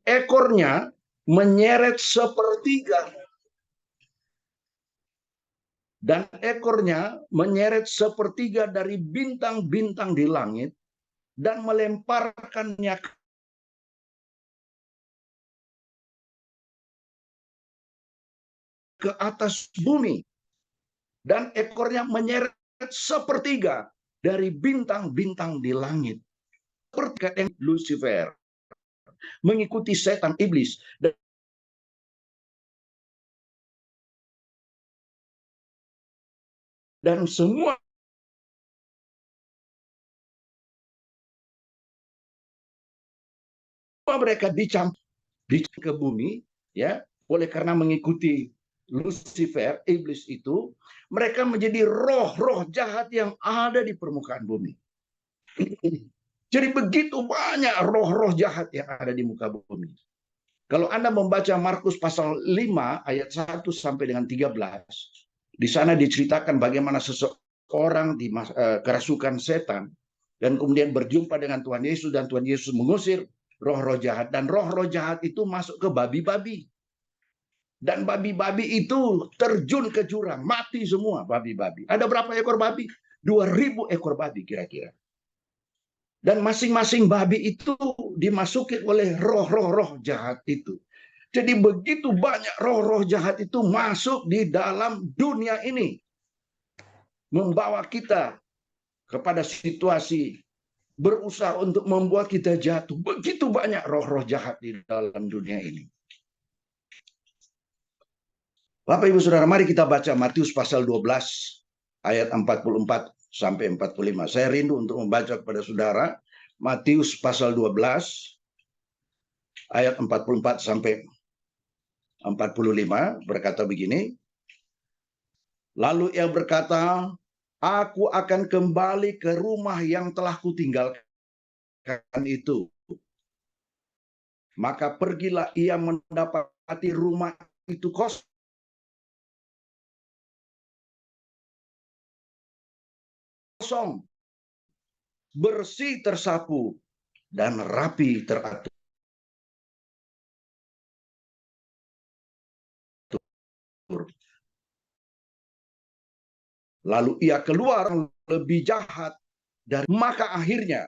ekornya menyeret sepertiga. Dan ekornya menyeret sepertiga dari bintang-bintang di langit dan melemparkannya ke atas bumi. Dan ekornya menyeret sepertiga dari bintang-bintang di langit. Seperti Lucifer mengikuti setan iblis dan semua mereka dicampur ke bumi, ya, oleh karena mengikuti Lucifer, iblis itu, mereka menjadi roh-roh jahat yang ada di permukaan bumi. Jadi begitu banyak roh-roh jahat yang ada di muka bumi. Kalau Anda membaca Markus pasal 5 ayat 1 sampai dengan 13, di sana diceritakan bagaimana seseorang kerasukan setan dan kemudian berjumpa dengan Tuhan Yesus dan Tuhan Yesus mengusir roh-roh jahat, dan roh-roh jahat itu masuk ke babi-babi. Dan babi-babi itu terjun ke jurang, mati semua babi-babi. Ada berapa ekor babi? 2.000 ekor babi kira-kira. Dan masing-masing babi itu dimasuki oleh roh-roh jahat itu. Jadi begitu banyak roh-roh jahat itu masuk di dalam dunia ini. Membawa kita kepada situasi berusaha untuk membuat kita jatuh. Begitu banyak roh-roh jahat di dalam dunia ini. Bapak Ibu Saudara, mari kita baca Matius pasal 12 ayat 44 sampai 45. Saya rindu untuk membaca kepada saudara Matius pasal 12 ayat 44 sampai 45 berkata begini. Lalu ia berkata, aku akan kembali ke rumah yang telah kutinggalkan itu. Maka pergilah ia mendapati rumah itu kosong, bersih tersapu, dan rapi teratur. Lalu ia keluar lebih jahat dari, maka akhirnya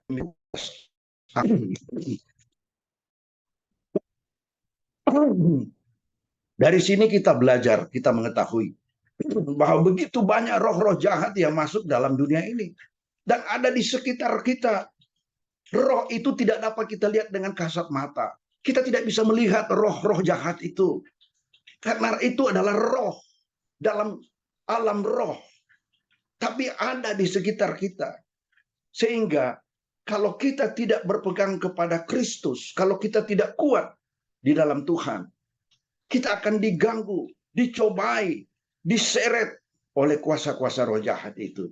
dari sini kita belajar, kita mengetahui bahwa begitu banyak roh-roh jahat yang masuk dalam dunia ini dan ada di sekitar kita. Roh itu tidak dapat kita lihat dengan kasat mata. Kita tidak bisa melihat roh-roh jahat itu karena itu adalah roh dalam alam roh, tapi ada di sekitar kita. Sehingga kalau kita tidak berpegang kepada Kristus, kalau kita tidak kuat di dalam Tuhan, kita akan diganggu, dicobai, diseret oleh kuasa-kuasa roh jahat itu.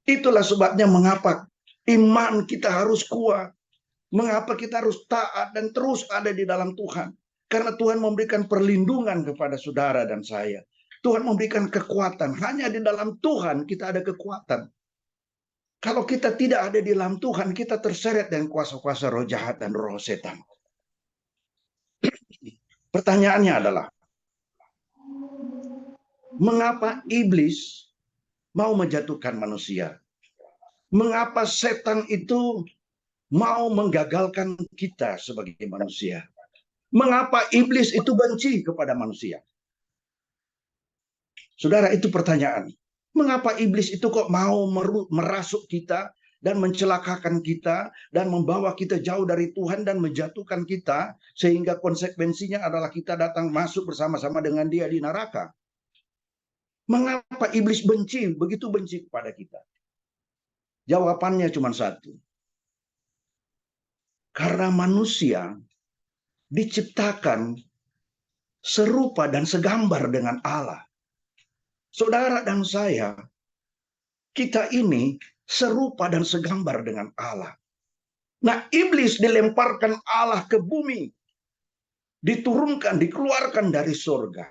Itulah sebabnya mengapa iman kita harus kuat. Mengapa kita harus taat dan terus ada di dalam Tuhan. Karena Tuhan memberikan perlindungan kepada saudara dan saya. Tuhan memberikan kekuatan. Hanya di dalam Tuhan kita ada kekuatan. Kalau kita tidak ada di dalam Tuhan, kita terseret dengan kuasa-kuasa roh jahat dan roh setan. Pertanyaannya adalah, mengapa iblis mau menjatuhkan manusia? Mengapa setan itu mau menggagalkan kita sebagai manusia? Mengapa iblis itu benci kepada manusia? Saudara, itu pertanyaan. Mengapa iblis itu kok mau merasuk kita dan mencelakakan kita dan membawa kita jauh dari Tuhan dan menjatuhkan kita sehingga konsekuensinya adalah kita datang masuk bersama-sama dengan dia di neraka? Mengapa iblis begitu benci kepada kita? Jawabannya cuma satu. Karena manusia diciptakan serupa dan segambar dengan Allah. Saudara dan saya, kita ini serupa dan segambar dengan Allah. Nah, iblis dilemparkan Allah ke bumi. Diturunkan, dikeluarkan dari surga.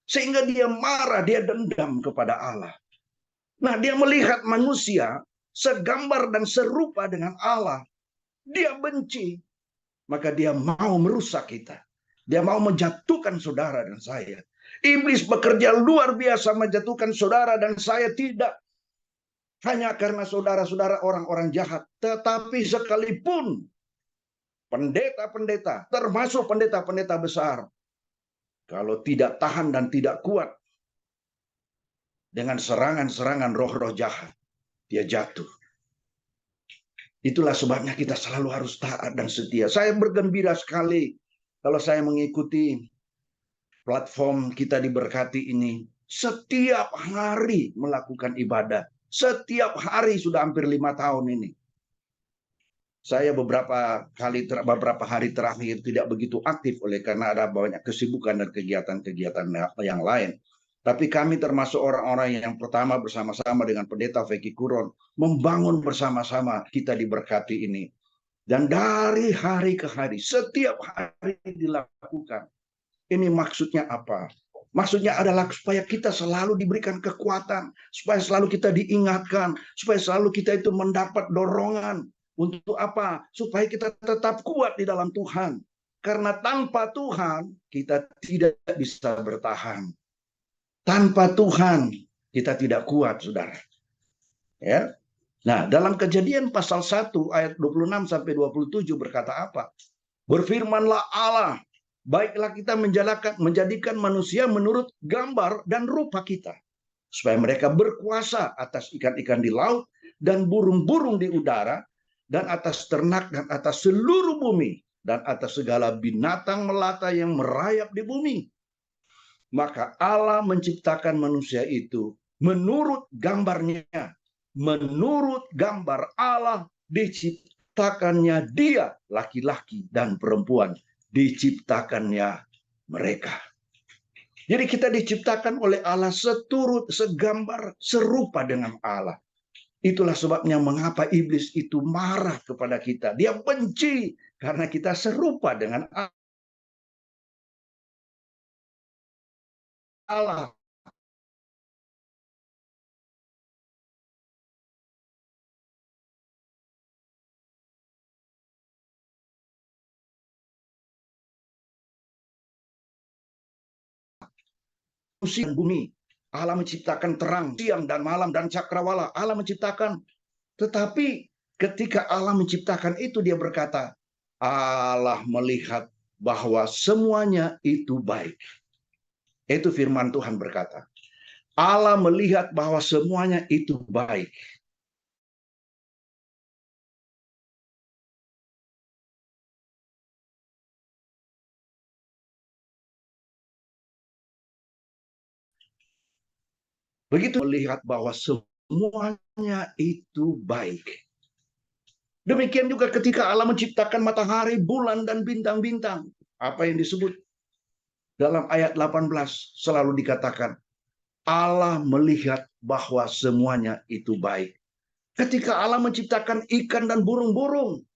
Sehingga dia marah, dia dendam kepada Allah. Nah, dia melihat manusia segambar dan serupa dengan Allah. Dia benci. maka dia mau merusak kita. Dia mau menjatuhkan saudara dan saya. Iblis bekerja luar biasa menjatuhkan saudara dan saya tidak. Hanya karena saudara-saudara orang-orang jahat. Tetapi sekalipun pendeta-pendeta, termasuk pendeta-pendeta besar, kalau tidak tahan dan tidak kuat dengan serangan-serangan roh-roh jahat, dia jatuh. Itulah sebabnya kita selalu harus taat dan setia. Saya bergembira sekali kalau saya mengikuti platform Kita Diberkati ini. Setiap hari melakukan ibadah. Setiap hari sudah hampir 5 tahun ini. Saya beberapa hari terakhir tidak begitu aktif karena ada banyak kesibukan dan kegiatan-kegiatan yang lain. Tapi kami termasuk orang-orang yang pertama bersama-sama dengan Pendeta Feki Kuron membangun bersama-sama Kita Diberkati ini. Dan dari hari ke hari, setiap hari dilakukan. Ini maksudnya apa? Maksudnya adalah supaya kita selalu diberikan kekuatan, supaya selalu kita diingatkan, supaya selalu kita itu mendapat dorongan. Untuk apa? Supaya kita tetap kuat di dalam Tuhan. Karena tanpa Tuhan, kita tidak bisa bertahan. Tanpa Tuhan, kita tidak kuat, saudara. Ya. Nah, dalam Kejadian pasal 1 ayat 26 sampai 27 berkata apa? Berfirmanlah Allah, baiklah kita menjadikan manusia menurut gambar dan rupa kita, supaya mereka berkuasa atas ikan-ikan di laut dan burung-burung di udara, dan atas ternak dan atas seluruh bumi, dan atas segala binatang melata yang merayap di bumi. Maka Allah menciptakan manusia itu menurut gambarnya. Menurut gambar Allah diciptakannya dia, laki-laki dan perempuan, diciptakannya mereka. Jadi kita diciptakan oleh Allah seturut, segambar, serupa dengan Allah. Itulah sebabnya mengapa iblis itu marah kepada kita. Dia benci karena kita serupa dengan Allah. Manusia dan bumi. Allah menciptakan terang, siang dan malam dan cakrawala. Allah menciptakan. Tetapi ketika Allah menciptakan itu, dia berkata, Allah melihat bahwa semuanya itu baik. Itu firman Tuhan berkata. Allah melihat bahwa semuanya itu baik. Begitu melihat bahwa semuanya itu baik. Demikian juga ketika Allah menciptakan matahari, bulan, dan bintang-bintang. Apa yang disebut dalam ayat 18 selalu dikatakan, Allah melihat bahwa semuanya itu baik. Ketika Allah menciptakan ikan dan burung-burung,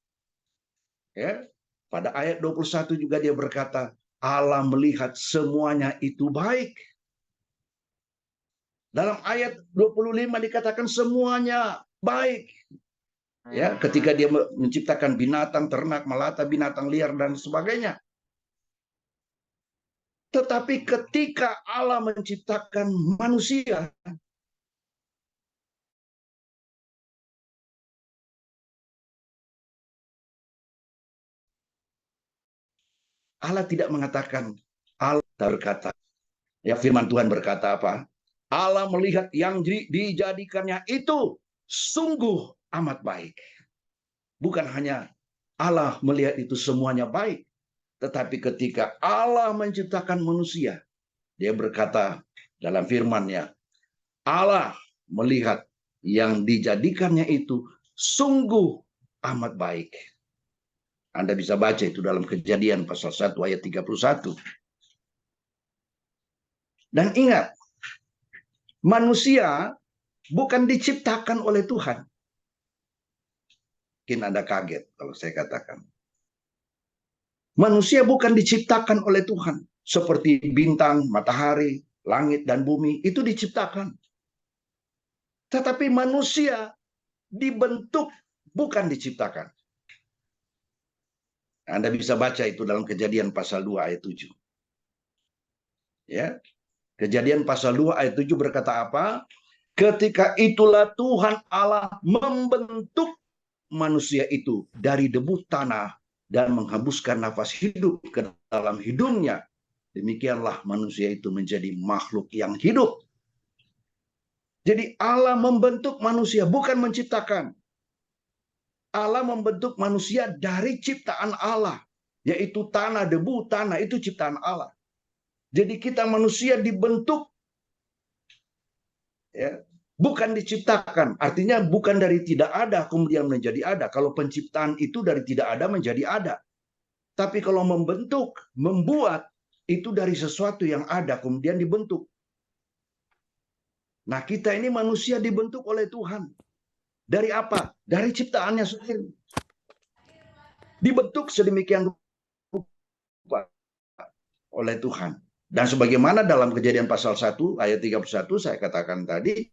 ya, pada ayat 21 juga dia berkata, Allah melihat semuanya itu baik. Dalam ayat 25 dikatakan semuanya baik. Ya, ketika dia menciptakan binatang, ternak, melata, binatang liar dan sebagainya. Tetapi ketika Allah menciptakan manusia, Allah tidak mengatakan, Allah berkata. Ya, firman Tuhan berkata apa? Allah melihat yang dijadikannya itu sungguh amat baik. Bukan hanya Allah melihat itu semuanya baik, tetapi ketika Allah menciptakan manusia, dia berkata dalam firman-Nya, Allah melihat yang dijadikannya itu sungguh amat baik. Anda bisa baca itu dalam Kejadian pasal 1 ayat 31. Dan ingat, manusia bukan diciptakan oleh Tuhan. Mungkin Anda kaget kalau saya katakan. Manusia bukan diciptakan oleh Tuhan. Seperti bintang, matahari, langit, dan bumi. Itu diciptakan. Tetapi manusia dibentuk, bukan diciptakan. Anda bisa baca itu dalam Kejadian pasal 2 ayat 7. Ya. Kejadian pasal 2 ayat 7 berkata apa? Ketika itulah Tuhan Allah membentuk manusia itu dari debu tanah dan menghembuskan nafas hidup ke dalam hidungnya. Demikianlah manusia itu menjadi makhluk yang hidup. Jadi Allah membentuk manusia, bukan menciptakan. Allah membentuk manusia dari ciptaan Allah, yaitu tanah, debu, tanah, itu ciptaan Allah. Jadi kita manusia dibentuk, ya, bukan diciptakan. Artinya bukan dari tidak ada kemudian menjadi ada. Kalau penciptaan itu dari tidak ada menjadi ada. Tapi kalau membentuk, membuat, itu dari sesuatu yang ada kemudian dibentuk. Nah, kita ini manusia dibentuk oleh Tuhan. Dari apa? Dari ciptaannya sendiri. Dibentuk sedemikian rupa oleh Tuhan. Dan sebagaimana dalam Kejadian pasal 1 ayat 31 saya katakan tadi,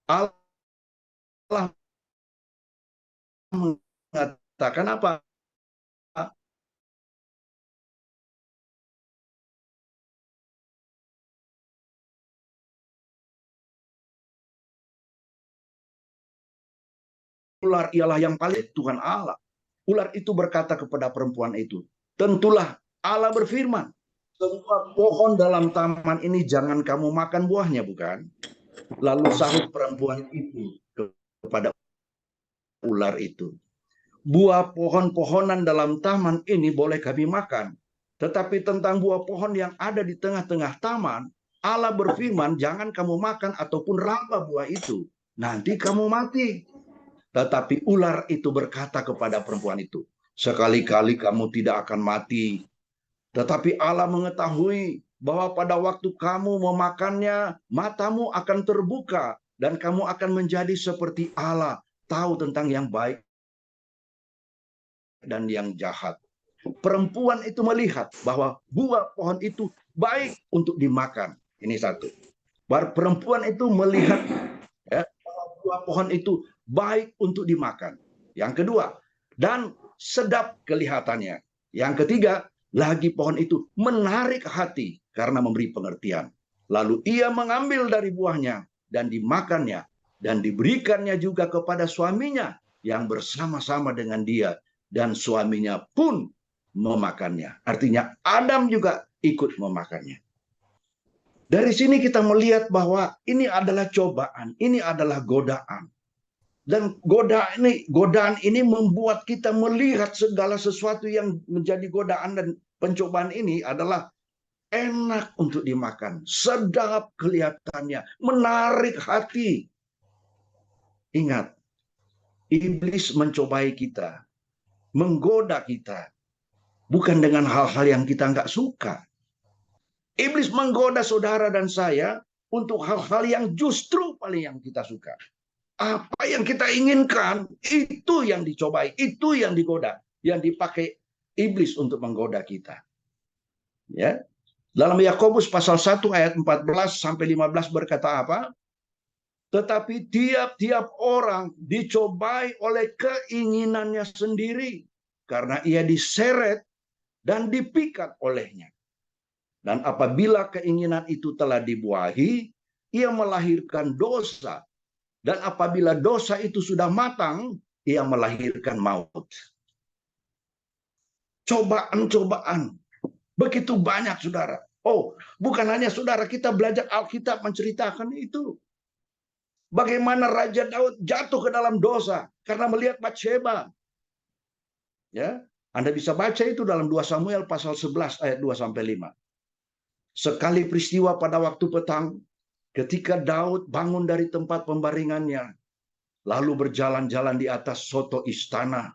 Allah mengatakan apa? Ular ialah yang paling Tuhan Allah. Ular itu berkata kepada perempuan itu, tentulah Allah berfirman, semua pohon dalam taman ini jangan kamu makan buahnya, bukan? Lalu sahut perempuan itu kepada ular itu, buah pohon-pohonan dalam taman ini boleh kami makan, tetapi tentang buah pohon yang ada di tengah-tengah taman, Allah berfirman, jangan kamu makan ataupun raba buah itu, nanti kamu mati. Tetapi ular itu berkata kepada perempuan itu, sekali-kali kamu tidak akan mati. Tetapi Allah mengetahui bahwa pada waktu kamu memakannya, matamu akan terbuka dan kamu akan menjadi seperti Allah, tahu tentang yang baik dan yang jahat. Perempuan itu melihat bahwa buah pohon itu baik untuk dimakan. Ini satu. Perempuan itu melihat, ya, buah pohon itu baik untuk dimakan. Yang kedua, dan sedap kelihatannya. Yang ketiga, lagi pohon itu menarik hati karena memberi pengertian. Lalu ia mengambil dari buahnya dan dimakannya dan diberikannya juga kepada suaminya yang bersama-sama dengan dia, dan suaminya pun memakannya. Artinya Adam juga ikut memakannya. Dari sini kita melihat bahwa ini adalah cobaan, ini adalah godaan. Dan godaan ini membuat kita melihat segala sesuatu yang menjadi godaan dan pencobaan ini adalah enak untuk dimakan, sedap kelihatannya, menarik hati. Ingat, iblis mencobai kita, menggoda kita, bukan dengan hal-hal yang kita nggak suka. Iblis menggoda saudara dan saya untuk hal-hal yang justru paling yang kita suka. Apa yang kita inginkan, itu yang dicobai, itu yang digoda, yang dipakai iblis untuk menggoda kita. Ya. Dalam Yakobus pasal 1 ayat 14 sampai 15 berkata apa? Tetapi tiap-tiap orang dicobai oleh keinginannya sendiri, karena ia diseret dan dipikat olehnya. Dan apabila keinginan itu telah dibuahi, ia melahirkan dosa. Dan apabila dosa itu sudah matang, ia melahirkan maut. Cobaan-cobaan begitu banyak, saudara. Oh, bukan hanya saudara, kita belajar Alkitab menceritakan itu. Bagaimana Raja Daud jatuh ke dalam dosa karena melihat Batsheba. Ya, Anda bisa baca itu dalam 2 Samuel pasal 11 ayat 2 sampai 5. Sekali peristiwa pada waktu petang, ketika Daud bangun dari tempat pembaringannya, lalu berjalan-jalan di atas soto istana,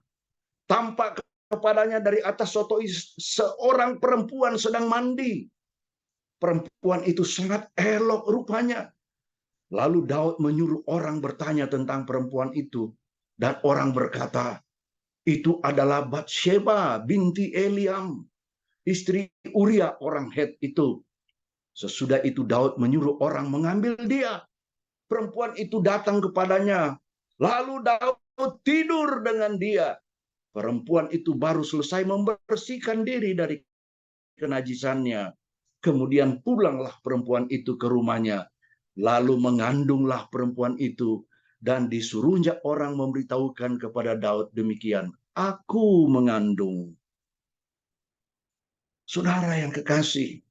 tampak kepadanya dari atas soto seorang perempuan sedang mandi. Perempuan itu sangat elok rupanya. Lalu Daud menyuruh orang bertanya tentang perempuan itu. Dan orang berkata, itu adalah Batsheba binti Eliam, istri Uria orang Het itu. Sesudah itu Daud menyuruh orang mengambil dia. Perempuan itu datang kepadanya. Lalu Daud tidur dengan dia. Perempuan itu baru selesai membersihkan diri dari kenajisannya. Kemudian pulanglah perempuan itu ke rumahnya. Lalu mengandunglah perempuan itu. Dan disuruhnya orang memberitahukan kepada Daud demikian. Aku mengandung. Saudara yang kekasih.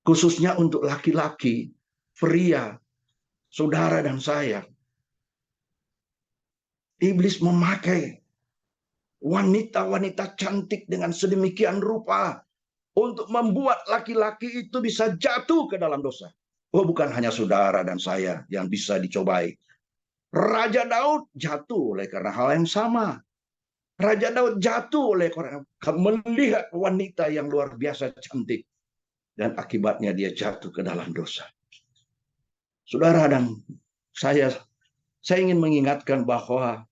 Khususnya untuk laki-laki, pria, saudara dan saya. Iblis memakai wanita-wanita cantik dengan sedemikian rupa untuk membuat laki-laki itu bisa jatuh ke dalam dosa. Oh, bukan hanya saudara dan saya yang bisa dicobai. Raja Daud jatuh oleh karena hal yang sama. Raja Daud jatuh oleh karena melihat wanita yang luar biasa cantik. Dan akibatnya dia jatuh ke dalam dosa. Saudara dan saya ingin mengingatkan bahwa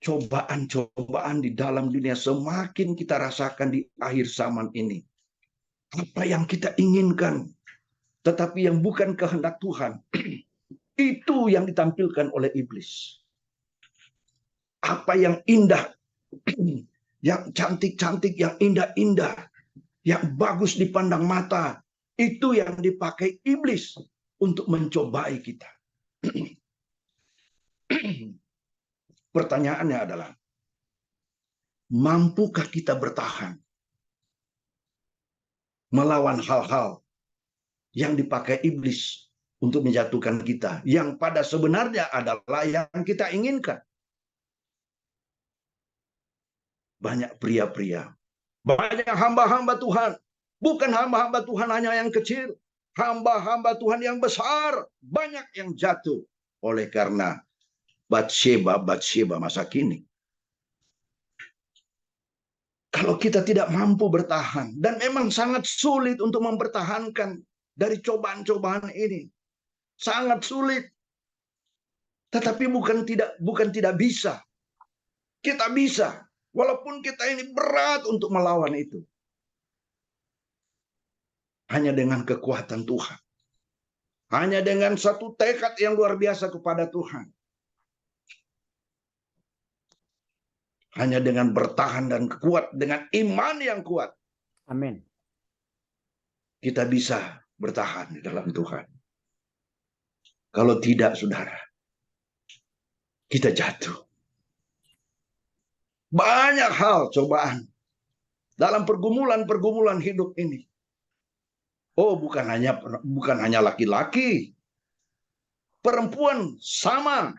cobaan-cobaan di dalam dunia semakin kita rasakan di akhir zaman ini. Apa yang kita inginkan, tetapi yang bukan kehendak Tuhan, itu yang ditampilkan oleh iblis. Apa yang indah, yang cantik-cantik, yang indah-indah, yang bagus dipandang mata, itu yang dipakai iblis untuk mencobai kita. Pertanyaannya adalah, mampukah kita bertahan melawan hal-hal yang dipakai iblis untuk menjatuhkan kita, yang pada sebenarnya adalah yang kita inginkan? Banyak pria-pria, banyak hamba-hamba Tuhan, bukan hamba-hamba Tuhan hanya yang kecil, hamba-hamba Tuhan yang besar, banyak yang jatuh oleh karena Batsheba masa kini. Kalau kita tidak mampu bertahan, dan memang sangat sulit untuk mempertahankan dari cobaan-cobaan ini, sangat sulit. Tetapi bukan tidak bisa. Kita bisa, walaupun kita ini berat untuk melawan itu. Hanya dengan kekuatan Tuhan. Hanya dengan satu tekad yang luar biasa kepada Tuhan. Hanya dengan bertahan dan kuat, dengan iman yang kuat. Amin. Kita bisa bertahan di dalam Tuhan. Kalau tidak, saudara, kita jatuh. Banyak hal cobaan dalam pergumulan hidup ini. Oh, bukan hanya laki-laki. Perempuan sama.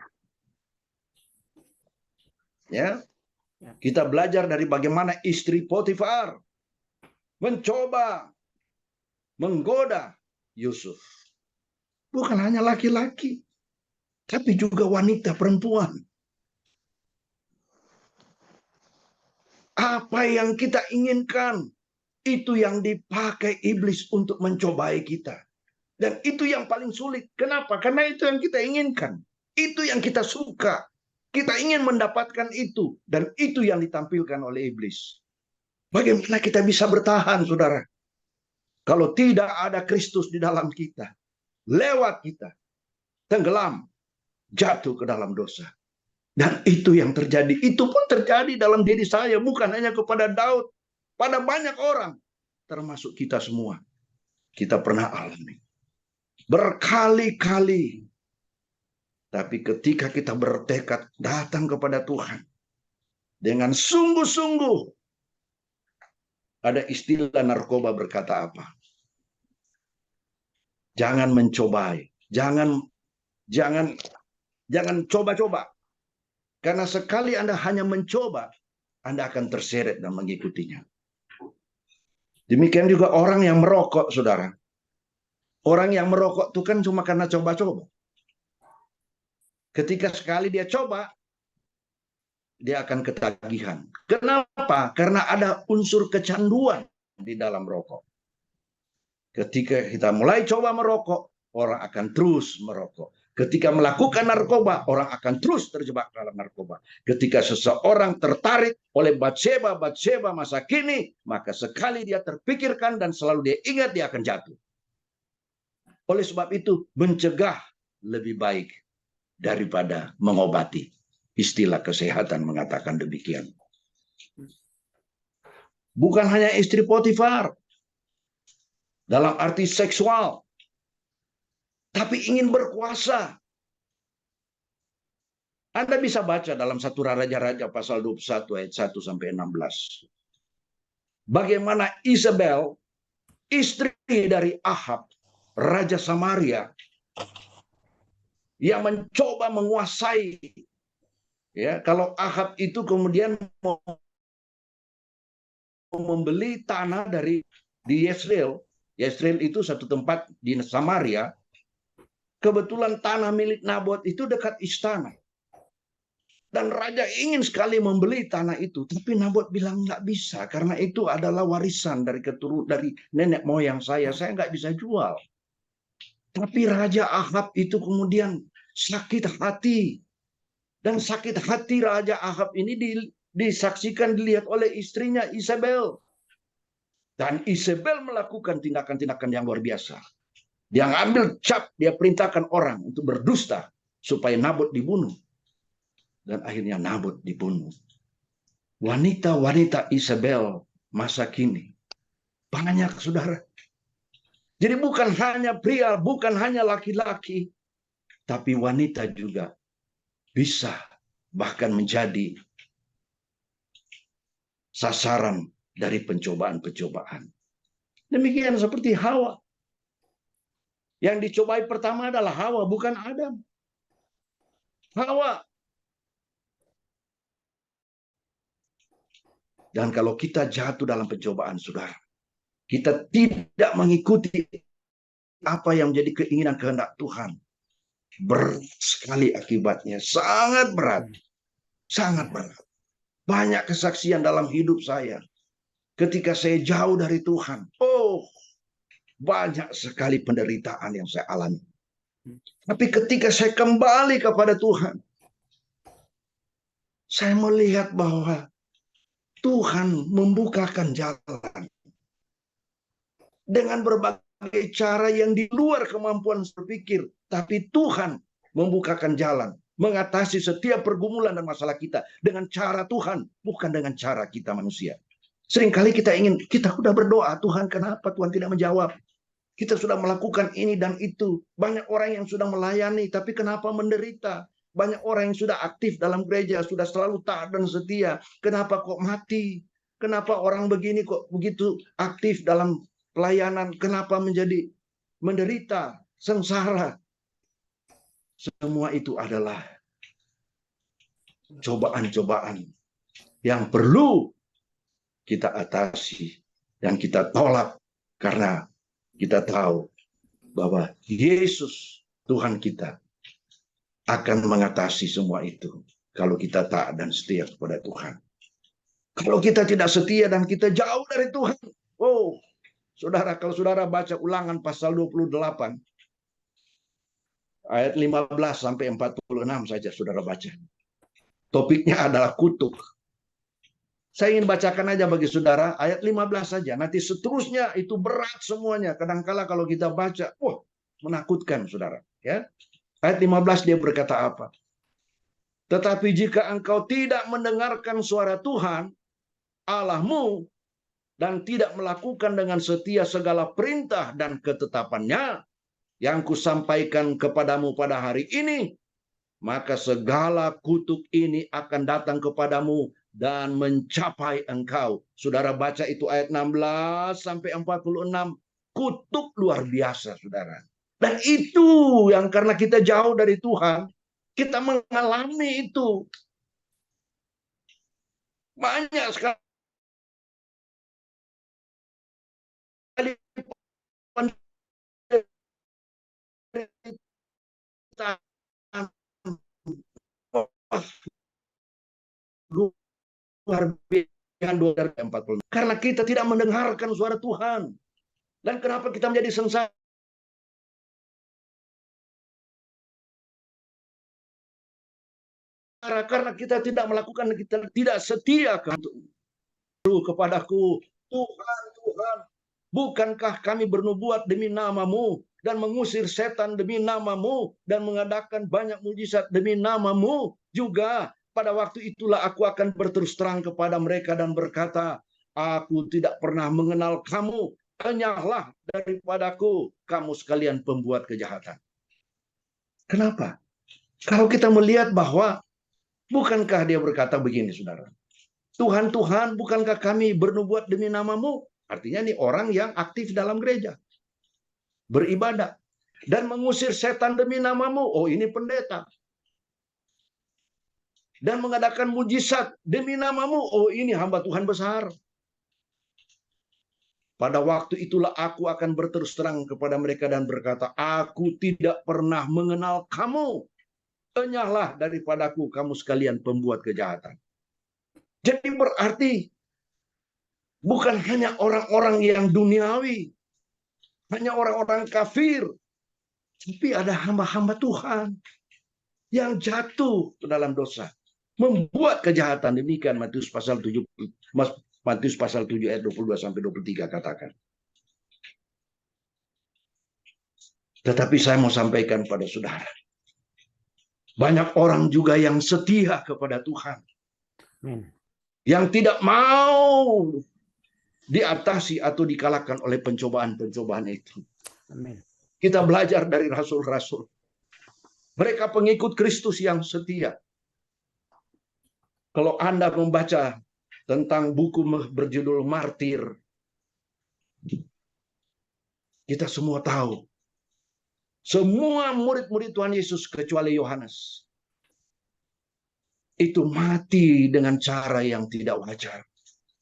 Ya. Kita belajar dari bagaimana istri Potifar mencoba menggoda Yusuf. Bukan hanya laki-laki, tapi juga wanita, perempuan. Apa yang kita inginkan, itu yang dipakai iblis untuk mencobai kita. Dan itu yang paling sulit. Kenapa? Karena itu yang kita inginkan. Itu yang kita suka. Kita ingin mendapatkan itu. Dan itu yang ditampilkan oleh iblis. Bagaimana kita bisa bertahan, saudara? Kalau tidak ada Kristus di dalam kita. Lewat kita. Tenggelam. Jatuh ke dalam dosa. Dan itu yang terjadi. Itu pun terjadi dalam diri saya. Bukan hanya kepada Daud. Pada banyak orang. Termasuk kita semua. Kita pernah alami. Berkali-kali. Tapi ketika kita bertekad datang kepada Tuhan. Dengan sungguh-sungguh. Ada istilah narkoba berkata apa? Jangan mencobai. Jangan coba-coba. Karena sekali Anda hanya mencoba, Anda akan terseret dan mengikutinya. Demikian juga orang yang merokok, saudara. Orang yang merokok itu kan cuma karena coba-coba. Ketika sekali dia coba, dia akan ketagihan. Kenapa? Karena ada unsur kecanduan di dalam rokok. Ketika kita mulai coba merokok, orang akan terus merokok. Ketika melakukan narkoba, orang akan terus terjebak dalam narkoba. Ketika seseorang tertarik oleh Batseba masa kini, maka sekali dia terpikirkan dan selalu dia ingat, dia akan jatuh. Oleh sebab itu, mencegah lebih baik daripada mengobati. Istilah kesehatan mengatakan demikian. Bukan hanya istri Potifar dalam arti seksual, tapi ingin berkuasa. Anda bisa baca dalam 1 Raja-Raja pasal 21 ayat 1 sampai 16. Bagaimana Isabel, istri dari Ahab, Raja Samaria, yang mencoba menguasai. Ya, kalau Ahab itu kemudian mau membeli tanah di Yezreel. Yezreel itu satu tempat di Samaria. Kebetulan tanah milik Nabot itu dekat istana. Dan raja ingin sekali membeli tanah itu, tapi Nabot bilang nggak bisa karena itu adalah warisan dari nenek moyang saya nggak bisa jual. Tapi Raja Ahab itu kemudian sakit hati, dan sakit hati Raja Ahab ini disaksikan, dilihat oleh istrinya Isabel, dan Isabel melakukan tindakan-tindakan yang luar biasa. Dia ngambil cap, dia perintahkan orang untuk berdusta supaya Nabot dibunuh. Dan akhirnya Nabot dibunuh. Wanita-wanita Isabel masa kini banyak, saudara. Jadi bukan hanya pria, bukan hanya laki-laki, tapi wanita juga bisa bahkan menjadi sasaran dari pencobaan-pencobaan. Demikian seperti Hawa. Yang dicobai pertama adalah Hawa, bukan Adam. Hawa. Dan kalau kita jatuh dalam pencobaan, saudara, kita tidak mengikuti apa yang menjadi keinginan kehendak Tuhan, berat sekali akibatnya, sangat berat, sangat berat. Banyak kesaksian dalam hidup saya ketika saya jauh dari Tuhan. Oh, banyak sekali penderitaan yang saya alami. Tapi ketika saya kembali kepada Tuhan, saya melihat bahwa Tuhan membukakan jalan dengan berbagai cara yang di luar kemampuan berpikir, tapi Tuhan membukakan jalan, mengatasi setiap pergumulan dan masalah kita dengan cara Tuhan, bukan dengan cara kita manusia. Seringkali kita sudah berdoa, Tuhan kenapa Tuhan tidak menjawab? Kita sudah melakukan ini dan itu. Banyak orang yang sudah melayani, tapi kenapa menderita? Banyak orang yang sudah aktif dalam gereja, sudah selalu taat dan setia. Kenapa kok mati? Kenapa orang begini kok begitu aktif dalam pelayanan? Kenapa menjadi menderita, sengsara? Semua itu adalah cobaan-cobaan yang perlu kita atasi dan kita tolak, karena kita tahu bahwa Yesus Tuhan kita akan mengatasi semua itu kalau kita taat dan setia kepada Tuhan. Kalau kita tidak setia dan kita jauh dari Tuhan, oh, saudara, kalau saudara baca Ulangan pasal 28 ayat 15 sampai 46 saja saudara baca. Topiknya adalah kutuk. Saya ingin bacakan aja bagi saudara ayat 15 saja. Nanti seterusnya itu berat semuanya. Kadangkala kalau kita baca, wah, menakutkan saudara. Ya, ayat 15 dia berkata apa? Tetapi jika engkau tidak mendengarkan suara Tuhan Allahmu dan tidak melakukan dengan setia segala perintah dan ketetapannya yang kusampaikan kepadamu pada hari ini, maka segala kutuk ini akan datang kepadamu dan mencapai engkau. Saudara baca itu ayat 16 sampai 46. Kutuk luar biasa, saudara. Dan itu yang karena kita jauh dari Tuhan, kita mengalami itu. Banyak sekali penderitaan luar biasa 240. Karena kita tidak mendengarkan suara Tuhan. Dan kenapa kita menjadi sengsara? karena kita tidak melakukan, kita tidak setia kepadaku. Tuhan, Tuhan, bukankah kami bernubuat demi namamu dan mengusir setan demi namamu dan mengadakan banyak mujizat demi namamu juga? Pada waktu itulah aku akan berterus terang kepada mereka dan berkata, aku tidak pernah mengenal kamu. Enyahlah daripadaku, kamu sekalian pembuat kejahatan. Kenapa? Kalau kita melihat bahwa bukankah dia berkata begini, saudara? Tuhan, Tuhan, bukankah kami bernubuat demi namamu? Artinya nih orang yang aktif dalam gereja. Beribadah. Dan mengusir setan demi namamu. Oh, ini pendeta. Dan mengadakan mujizat demi namamu. Oh, ini hamba Tuhan besar. Pada waktu itulah aku akan berterus terang kepada mereka dan berkata, aku tidak pernah mengenal kamu. Enyahlah daripadaku, kamu sekalian pembuat kejahatan. Jadi berarti bukan hanya orang-orang yang duniawi, hanya orang-orang kafir, tapi ada hamba-hamba Tuhan yang jatuh ke dalam dosa, membuat kejahatan. Demikian Matius pasal 7 ayat 22 sampai 23 katakan. Tetapi saya mau sampaikan pada saudara, banyak orang juga yang setia kepada Tuhan, yang tidak mau diatasi atau dikalahkan oleh pencobaan-pencobaan itu. Amin. Kita belajar dari rasul-rasul. Mereka pengikut Kristus yang setia. Kalau Anda membaca tentang buku berjudul Martir, kita semua tahu. Semua murid-murid Tuhan Yesus kecuali Yohanes itu mati dengan cara yang tidak wajar.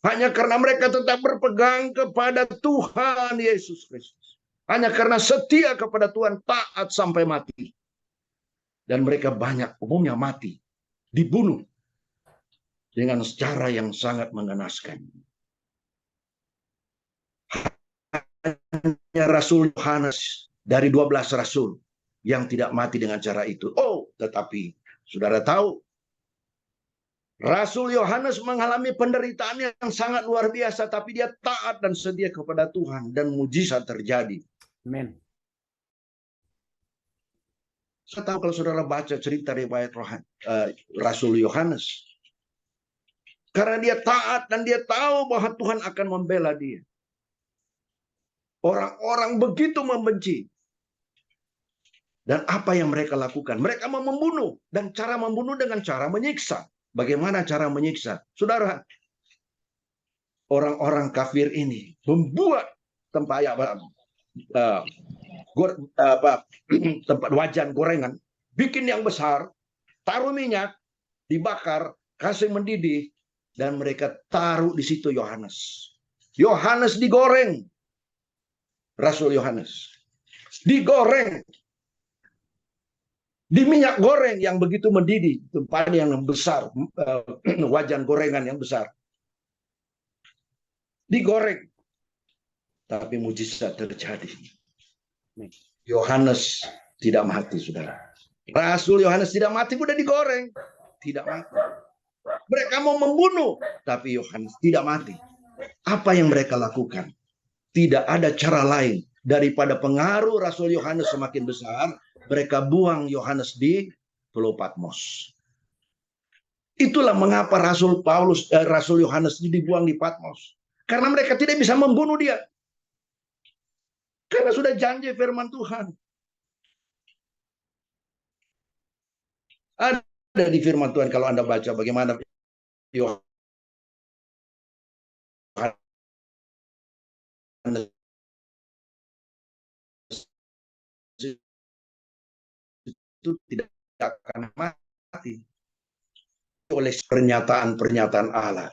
Hanya karena mereka tetap berpegang kepada Tuhan Yesus Kristus. Hanya karena setia kepada Tuhan, taat sampai mati. Dan mereka banyak umumnya mati, dibunuh dengan cara yang sangat mengenaskan. Hanya Rasul Yohanes dari 12 rasul yang tidak mati dengan cara itu. Oh, tetapi saudara tahu, Rasul Yohanes mengalami penderitaan yang sangat luar biasa, tapi dia taat dan setia kepada Tuhan dan mujizat terjadi. Amin. Saya tahu kalau saudara baca cerita riwayat Rasul Yohanes, karena dia taat dan dia tahu bahwa Tuhan akan membela dia. Orang-orang begitu membenci. Dan apa yang mereka lakukan? Mereka mau membunuh. Dan cara membunuh dengan cara menyiksa. Bagaimana cara menyiksa? Saudara, orang-orang kafir ini membuat tempat tempat wajan gorengan, bikin yang besar, taruh minyak, dibakar, kasih mendidih, dan mereka taruh di situ Yohanes. Yohanes digoreng. Rasul Yohanes digoreng di minyak goreng yang begitu mendidih, tempat yang besar, wajan gorengan yang besar, digoreng, tapi mujizat terjadi. Yohanes tidak mati, saudara. Rasul Yohanes tidak mati, udah digoreng, tidak mati. Mereka mau membunuh, tapi Yohanes tidak mati. Apa yang mereka lakukan? Tidak ada cara lain daripada pengaruh Rasul Yohanes semakin besar. Mereka buang Yohanes di Pulau Patmos. Itulah mengapa Rasul Yohanes dibuang di Patmos. Karena mereka tidak bisa membunuh dia. Karena sudah janji firman Tuhan. Ada di firman Tuhan kalau Anda baca bagaimana Yohanes itu tidak akan mati oleh pernyataan-pernyataan Allah,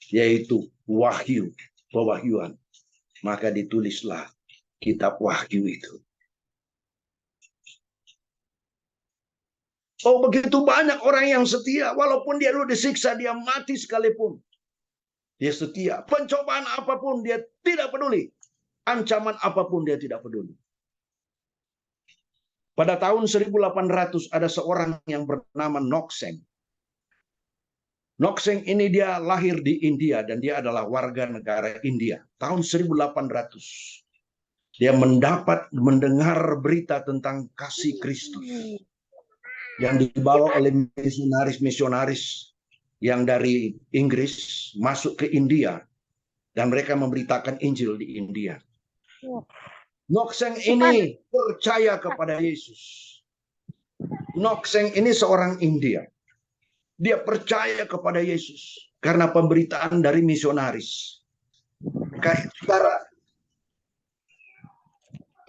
yaitu wahyu, pewahyuan. Maka ditulislah kitab Wahyu itu. Oh, begitu banyak orang yang setia, walaupun dia dulu disiksa, dia mati sekalipun. Dia setia. Pencobaan apapun dia tidak peduli. Ancaman apapun dia tidak peduli. Pada tahun 1800 ada seorang yang bernama Noxen. Nok Seng ini dia lahir di India dan dia adalah warga negara India. Tahun 1800. Dia mendengar berita tentang kasih Kristus yang dibawa oleh misionaris-misionaris yang dari Inggris masuk ke India dan mereka memberitakan Injil di India. Nok Seng ini percaya kepada Yesus. Nok Seng ini seorang India. Dia percaya kepada Yesus karena pemberitaan dari misionaris. Saudara,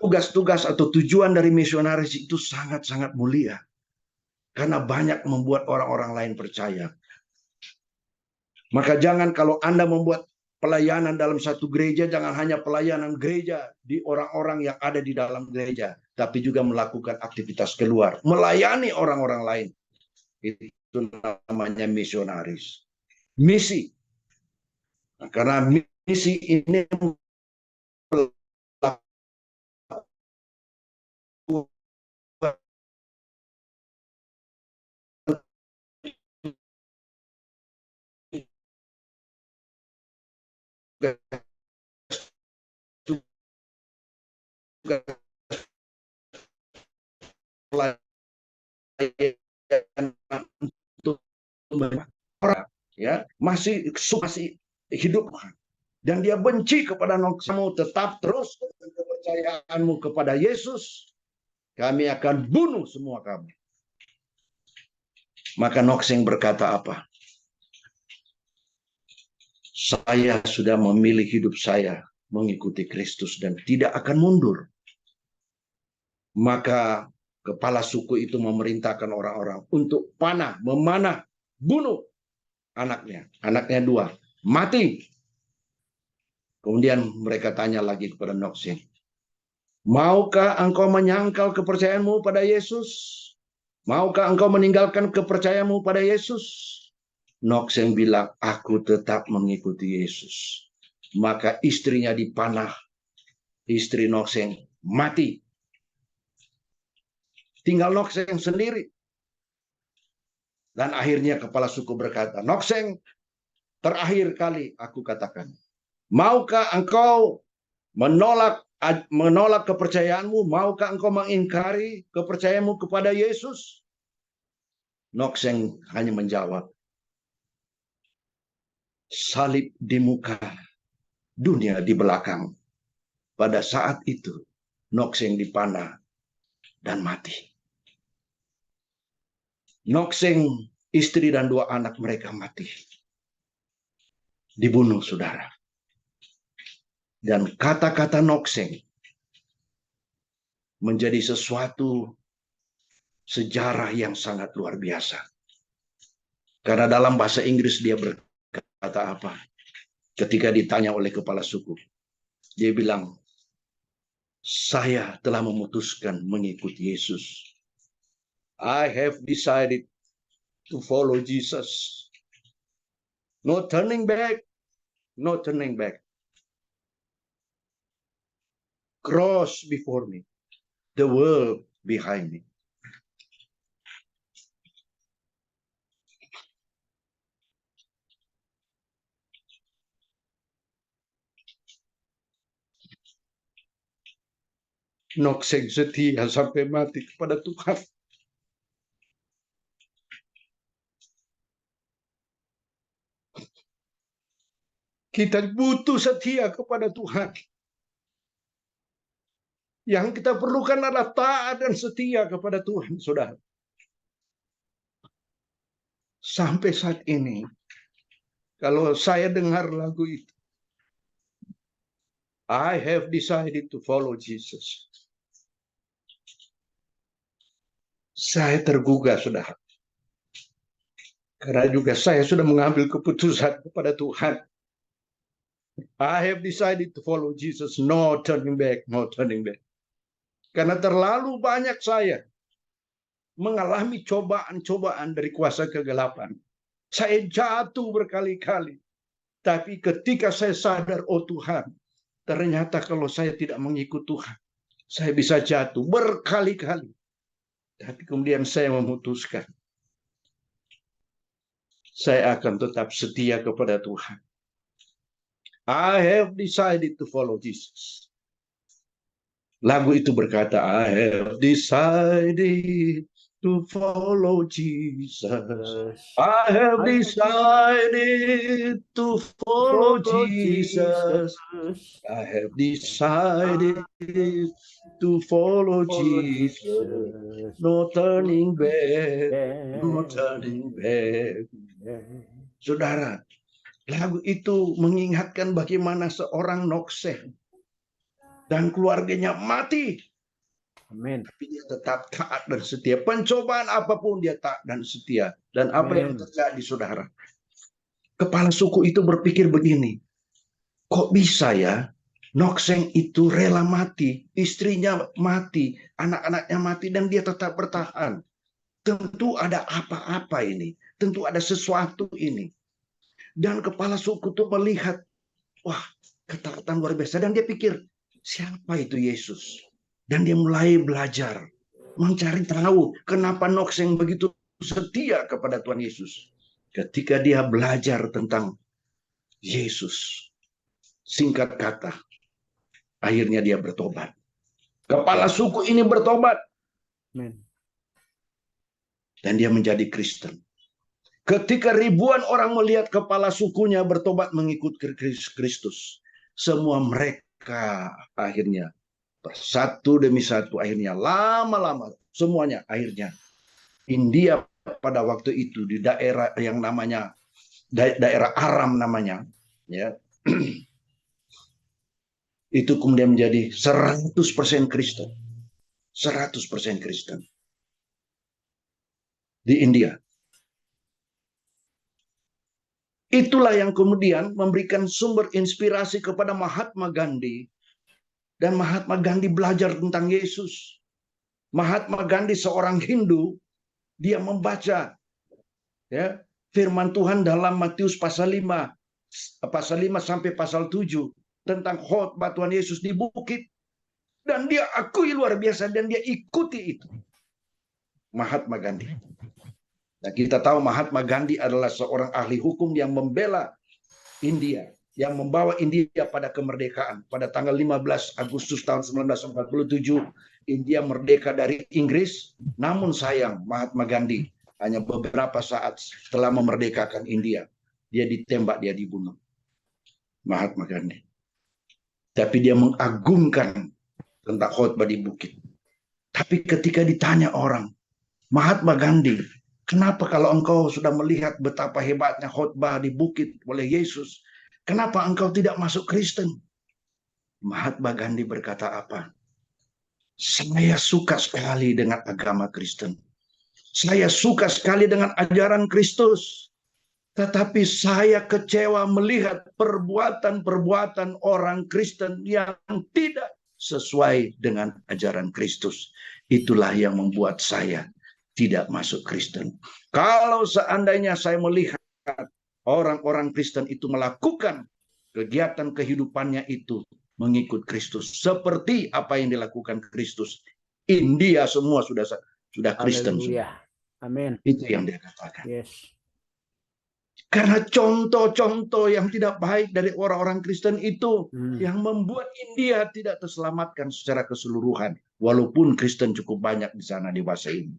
tugas-tugas atau tujuan dari misionaris itu sangat-sangat mulia. Karena banyak membuat orang-orang lain percaya. Maka jangan kalau Anda membuat pelayanan dalam satu gereja, jangan hanya pelayanan gereja di orang-orang yang ada di dalam gereja, tapi juga melakukan aktivitas keluar, melayani orang-orang lain. Itu namanya misionaris. Misi. Karena misi ini orang ya masih hidup dan dia benci kepada Nok Seng. Kamu tetap terus kepercayaanmu kepada Yesus, kami akan bunuh semua kamu. Maka Nok Seng berkata apa? Saya sudah memilih hidup saya mengikuti Kristus dan tidak akan mundur. Maka kepala suku itu memerintahkan orang-orang untuk memanah, bunuh anaknya. Anaknya 2, mati. Kemudian mereka tanya lagi kepada Nok Seng, maukah engkau menyangkal kepercayaanmu pada Yesus? Maukah engkau meninggalkan kepercayaanmu pada Yesus? Nok Seng bilang, aku tetap mengikuti Yesus. Maka istrinya dipanah. Istri Nok Seng mati. Tinggal Nok Seng sendiri. Dan akhirnya kepala suku berkata, Nok Seng, terakhir kali aku katakan, maukah engkau menolak kepercayaanmu? Maukah engkau mengingkari kepercayaanmu kepada Yesus? Nok Seng hanya menjawab, salib di muka, dunia di belakang. Pada saat itu, Nok Seng dipanah dan mati. Nok Seng, istri dan 2 anak mereka mati. Dibunuh, saudara. Dan kata-kata Nok Seng menjadi sesuatu sejarah yang sangat luar biasa. Karena dalam bahasa Inggris dia berkata apa? Ketika ditanya oleh kepala suku, dia bilang, saya telah memutuskan mengikuti Yesus. I have decided to follow Jesus. No turning back. No turning back. Cross before me. The world behind me. Nok Seng setia sampai mati kepada Tuhan. Kita butuh setia kepada Tuhan. Yang kita perlukan adalah taat dan setia kepada Tuhan, saudara. Sampai saat ini, kalau saya dengar lagu itu, I have decided to follow Jesus. Saya tergugah, saudara. Karena juga saya sudah mengambil keputusan kepada Tuhan. I have decided to follow Jesus. No turning back, no turning back. Karena terlalu banyak saya mengalami cobaan-cobaan dari kuasa kegelapan. Saya jatuh berkali-kali. Tapi ketika saya sadar, oh Tuhan, ternyata kalau saya tidak mengikut Tuhan, saya bisa jatuh berkali-kali. Tapi kemudian saya memutuskan, Saya akan tetap setia kepada Tuhan. I have decided to follow Jesus. Lagu itu berkata, I have decided to follow Jesus. I have decided to follow Jesus. I have decided to follow Jesus. No turning back. No turning back. Saudara, lagu itu mengingatkan bagaimana seorang Nokseh dan keluarganya mati. Amin. Tapi dia tetap taat dan setia. Pencobaan apapun dia taat dan setia. Dan apa yang terjadi, saudara? Kepala suku itu berpikir begini. Kok bisa ya? Nokseng itu rela mati. Istrinya mati. Anak-anaknya mati. Dan dia tetap bertahan. Tentu ada apa-apa ini. Tentu ada sesuatu ini. Dan kepala suku itu melihat. Wah, ketaatan luar biasa. Dan dia pikir, siapa itu Yesus? Dan dia mulai belajar, mencari tahu kenapa Nokseng begitu setia kepada Tuhan Yesus. Ketika dia belajar tentang Yesus, singkat kata, akhirnya dia bertobat. Kepala suku ini bertobat. Dan dia menjadi Kristen. Ketika ribuan orang melihat kepala sukunya bertobat mengikut Kristus, semua mereka akhirnya satu demi satu, akhirnya lama-lama semuanya akhirnya India pada waktu itu di daerah yang namanya daerah Aram namanya, ya, itu kemudian menjadi 100% Kristen, 100% Kristen di India. Itulah yang kemudian memberikan sumber inspirasi kepada Mahatma Gandhi. Dan Mahatma Gandhi belajar tentang Yesus. Mahatma Gandhi seorang Hindu, dia membaca ya firman Tuhan dalam Matius pasal 5 sampai pasal 7 tentang khotbah Tuhan Yesus di bukit. Dan dia akui luar biasa dan dia ikuti itu. Mahatma Gandhi. Nah, kita tahu Mahatma Gandhi adalah seorang ahli hukum yang membela India, yang membawa India pada kemerdekaan. Pada tanggal 15 Agustus tahun 1947, India merdeka dari Inggris. Namun sayang, Mahatma Gandhi hanya beberapa saat setelah memerdekakan India, dia ditembak, dia dibunuh. Mahatma Gandhi. Tapi dia mengagungkan tentang khotbah di bukit. Tapi ketika ditanya orang, Mahatma Gandhi, kenapa kalau engkau sudah melihat betapa hebatnya khotbah di bukit oleh Yesus, kenapa engkau tidak masuk Kristen? Mahatma Gandhi berkata apa? Saya suka sekali dengan agama Kristen. Saya suka sekali dengan ajaran Kristus. Tetapi saya kecewa melihat perbuatan-perbuatan orang Kristen yang tidak sesuai dengan ajaran Kristus. Itulah yang membuat saya tidak masuk Kristen. Kalau seandainya saya melihat orang-orang Kristen itu melakukan kegiatan kehidupannya itu mengikut Kristus seperti apa yang dilakukan Kristus, India semua sudah Kristen. Amin. Itu yang dia katakan. Yes. Karena contoh-contoh yang tidak baik dari orang-orang Kristen itu yang membuat India tidak terselamatkan secara keseluruhan, walaupun Kristen cukup banyak di sana di masa ini.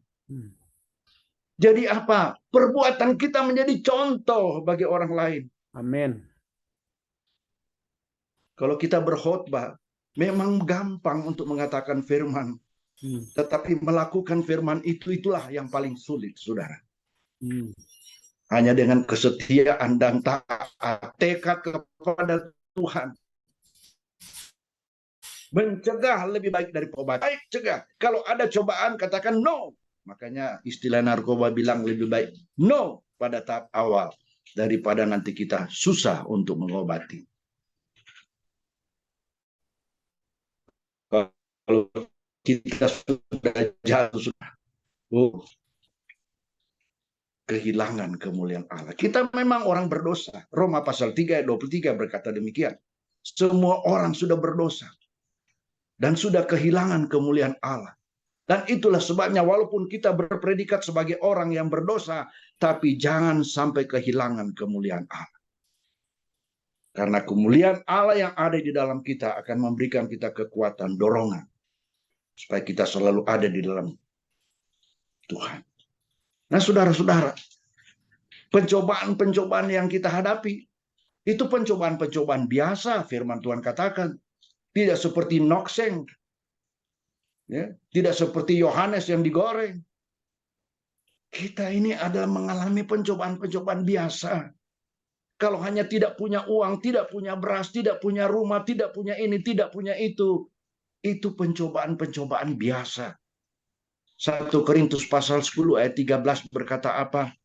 Jadi apa? Perbuatan kita menjadi contoh bagi orang lain. Amin. Kalau kita berkhotbah, memang gampang untuk mengatakan firman. Tetapi melakukan firman itulah yang paling sulit, saudara. Hanya dengan kesetiaan dan taat, tekad kepada Tuhan. Mencegah lebih baik dari obat. Baik, cegah. Kalau ada cobaan, katakan no. Makanya istilah narkoba bilang lebih baik no pada tahap awal daripada nanti kita susah untuk mengobati. Kalau kita sudah jatuh, kehilangan kemuliaan Allah. Kita memang orang berdosa. Roma pasal 3 ayat 23 berkata demikian. Semua orang sudah berdosa dan sudah kehilangan kemuliaan Allah. Dan itulah sebabnya walaupun kita berpredikat sebagai orang yang berdosa, tapi jangan sampai kehilangan kemuliaan Allah. Karena kemuliaan Allah yang ada di dalam kita akan memberikan kita kekuatan, dorongan. Supaya kita selalu ada di dalam Tuhan. Nah saudara-saudara, pencobaan-pencobaan yang kita hadapi, itu pencobaan-pencobaan biasa, firman Tuhan katakan. Tidak seperti nokseng, ya, tidak seperti Yohanes yang digoreng. Kita ini adalah mengalami pencobaan-pencobaan biasa. Kalau hanya tidak punya uang, tidak punya beras, tidak punya rumah, tidak punya ini, tidak punya itu pencobaan-pencobaan biasa. 1 Korintus pasal 10 ayat 13 berkata apa?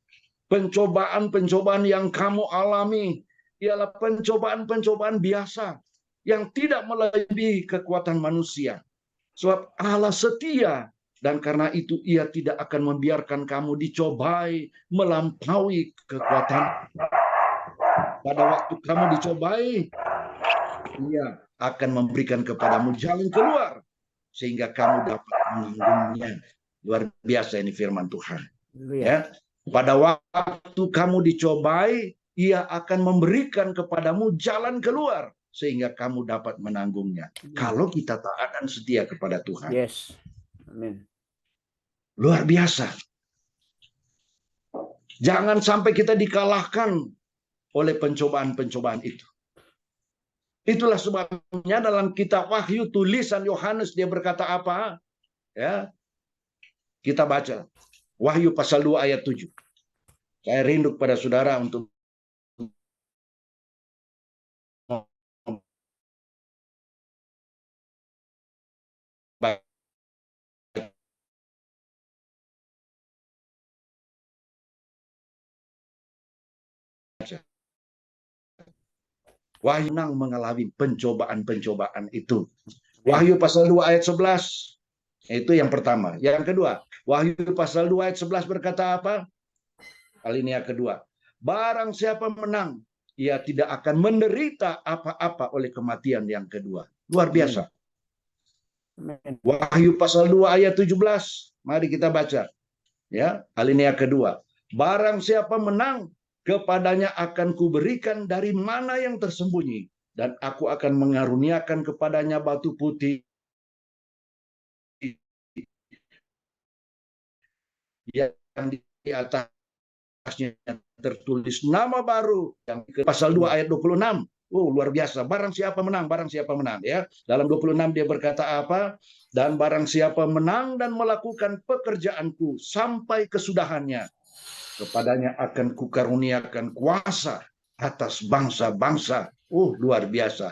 Pencobaan-pencobaan yang kamu alami ialah pencobaan-pencobaan biasa yang tidak melebihi kekuatan manusia. Sebab Allah setia, dan karena itu Ia tidak akan membiarkan kamu dicobai melampaui kekuatan. Pada waktu kamu dicobai, Ia akan memberikan kepadamu jalan keluar sehingga kamu dapat menanggungnya. Luar biasa ini firman Tuhan. Ya, pada waktu kamu dicobai, Ia akan memberikan kepadamu jalan keluar sehingga kamu dapat menanggungnya. Kalau kita taat dan setia kepada Tuhan. Yes. Amin. Luar biasa. Jangan sampai kita dikalahkan oleh pencobaan-pencobaan itu. Itulah sebabnya dalam kitab Wahyu tulisan Yohanes dia berkata apa? Ya. Kita baca Wahyu pasal 2 ayat 7. Saya rindu kepada saudara untuk baca. Wahyu mengalami pencobaan-pencobaan itu. Wahyu pasal 2 ayat 11. Itu yang pertama. Yang kedua, Wahyu pasal 2 ayat 11 berkata apa? Alinea kedua. Barang siapa menang, ia tidak akan menderita apa-apa oleh kematian yang kedua. Luar biasa. Amin. Wahyu pasal 2 ayat 17. Mari kita baca. Ya, alinea kedua. Barang siapa menang, kepadanya akan kuberikan dari mana yang tersembunyi, dan aku akan mengaruniakan kepadanya batu putih yang di atasnya tertulis nama baru, yang pasal 2 ayat 26. Luar biasa. Barang siapa menang, barang siapa menang, ya. Dalam 26 dia berkata apa? Dan barang siapa menang dan melakukan pekerjaanku sampai kesudahannya, kepadanya akan kukaruniakan kuasa atas bangsa-bangsa. Luar biasa.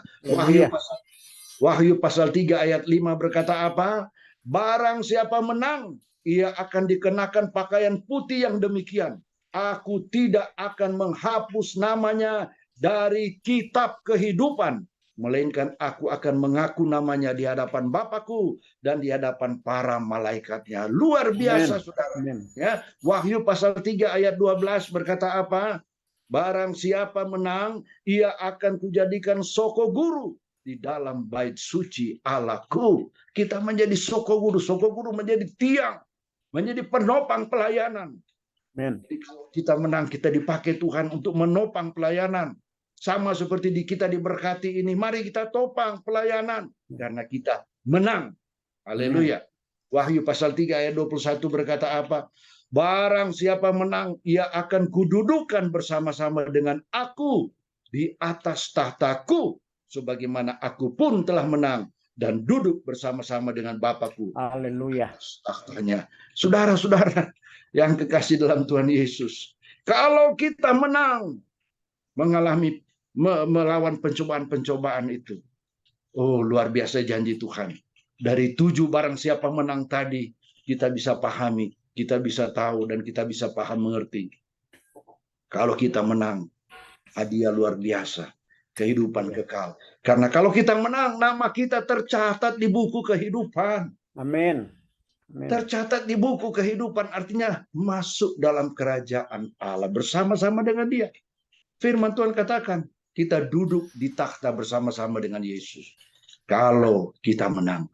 Wahyu pasal 3 ayat 5 berkata apa? Barang siapa menang, ia akan dikenakan pakaian putih yang demikian. Aku tidak akan menghapus namanya dari kitab kehidupan, melainkan aku akan mengaku namanya di hadapan Bapakku dan di hadapan para malaikatnya. Luar biasa, saudara. Ya, Wahyu pasal 3 ayat 12 berkata apa? Barang siapa menang, ia akan kujadikan soko guru di dalam bait suci Allahku. Kita menjadi soko guru menjadi tiang, menjadi penopang pelayanan. Amen. Kalau kita menang, kita dipakai Tuhan untuk menopang pelayanan. Sama seperti kita diberkati ini, mari kita topang pelayanan karena kita menang. Haleluya. Wahyu pasal 3 ayat 21 berkata apa? Barang siapa menang, ia akan kududukan bersama-sama dengan aku di atas tahtaku, sebagaimana aku pun telah menang dan duduk bersama-sama dengan Bapakku. Haleluya. Tahtanya. Saudara-saudara yang kekasih dalam Tuhan Yesus, kalau kita menang mengalami melawan pencobaan-pencobaan itu, luar biasa janji Tuhan. Dari 7 barang siapa menang tadi, kita bisa pahami, kita bisa tahu, dan kita bisa paham mengerti. Kalau kita menang, hadiah luar biasa, kehidupan kekal. Karena kalau kita menang, nama kita tercatat di buku kehidupan. Amin. Tercatat di buku kehidupan, artinya masuk dalam kerajaan Allah bersama-sama dengan Dia. Firman Tuhan katakan, kita duduk di takhta bersama-sama dengan Yesus. Kalau kita menang.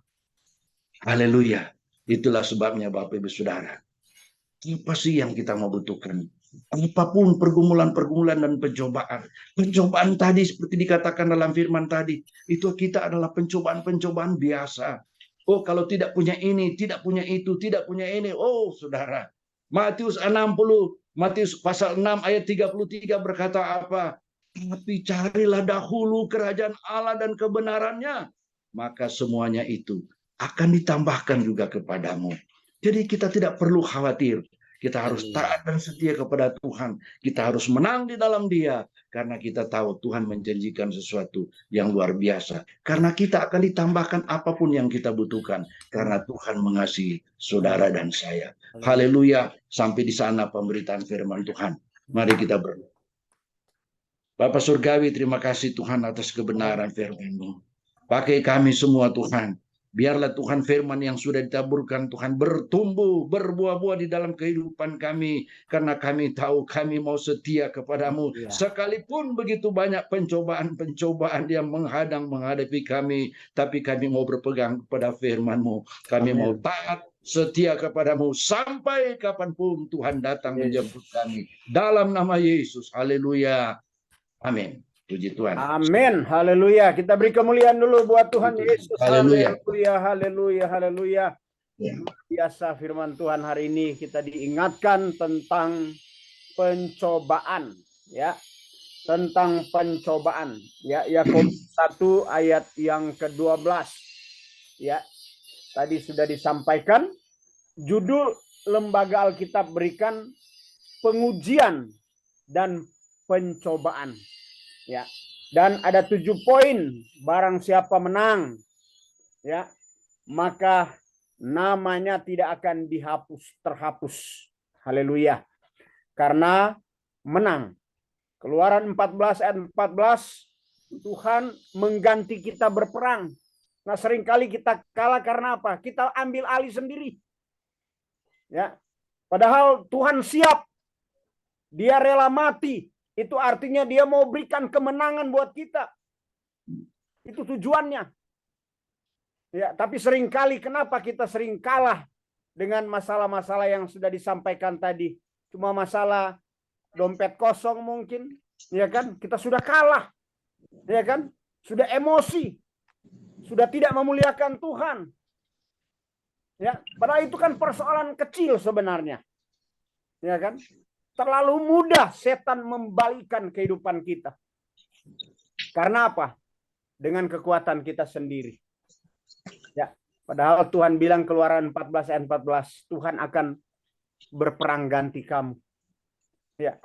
Haleluya. Itulah sebabnya Bapak Ibu Saudara, apa sih yang kita mau butuhkan? Apapun pergumulan-pergumulan dan pencobaan. Pencobaan tadi seperti dikatakan dalam firman tadi, itu kita adalah pencobaan-pencobaan biasa. Oh, kalau tidak punya ini, tidak punya itu, tidak punya ini. Oh, saudara. Matius 60, Matius pasal 6 ayat 33 berkata apa? Tapi carilah dahulu kerajaan Allah dan kebenarannya, maka semuanya itu akan ditambahkan juga kepadamu. Jadi kita tidak perlu khawatir. Kita harus taat dan setia kepada Tuhan. Kita harus menang di dalam Dia. Karena kita tahu Tuhan menjanjikan sesuatu yang luar biasa. Karena kita akan ditambahkan apapun yang kita butuhkan. Karena Tuhan mengasihi saudara dan saya. Haleluya. Sampai di sana pemberitaan firman Tuhan. Mari kita berdoa. Bapak Surgawi, terima kasih Tuhan atas kebenaran firman-Mu. Pakai kami semua Tuhan. Biarlah Tuhan firman yang sudah ditaburkan Tuhan bertumbuh, berbuah-buah di dalam kehidupan kami. Karena kami tahu kami mau setia kepadamu. Sekalipun begitu banyak pencobaan-pencobaan yang menghadapi kami. Tapi kami mau berpegang kepada firman-Mu. Kami mau taat, setia kepadamu. Sampai kapanpun Tuhan datang menjemput kami. Dalam nama Yesus. Haleluya. Amin. Puji Tuhan. Amin. Haleluya. Kita beri kemuliaan dulu buat Tuhan Yesus. Haleluya. Haleluya. Haleluya. Haleluya. Ya. Biasa firman Tuhan hari ini kita diingatkan tentang pencobaan, ya. Tentang pencobaan, ya. Yakobus 1 ayat yang ke-12. Ya. Tadi sudah disampaikan judul lembaga Alkitab berikan pengujian dan pencobaan. Ya, dan ada 7 poin. Barang siapa menang, ya, maka namanya tidak akan terhapus. Haleluya. Karena menang. Keluaran 14 ayat 14, Tuhan mengganti kita berperang. Nah, seringkali kita kalah karena apa? Kita ambil alih sendiri. Ya. Padahal Tuhan siap. Dia rela mati. Itu artinya dia mau berikan kemenangan buat kita. Itu tujuannya. Ya, tapi seringkali kenapa kita sering kalah dengan masalah-masalah yang sudah disampaikan tadi? Cuma masalah dompet kosong mungkin, ya kan? Kita sudah kalah. Ya kan? Sudah emosi. Sudah tidak memuliakan Tuhan. Ya, padahal itu kan persoalan kecil sebenarnya. Ya kan? Terlalu mudah setan membalikkan kehidupan kita. Karena apa? Dengan kekuatan kita sendiri. Ya, padahal Tuhan bilang Keluaran 14 ayat 14, Tuhan akan berperang ganti kamu. Ya.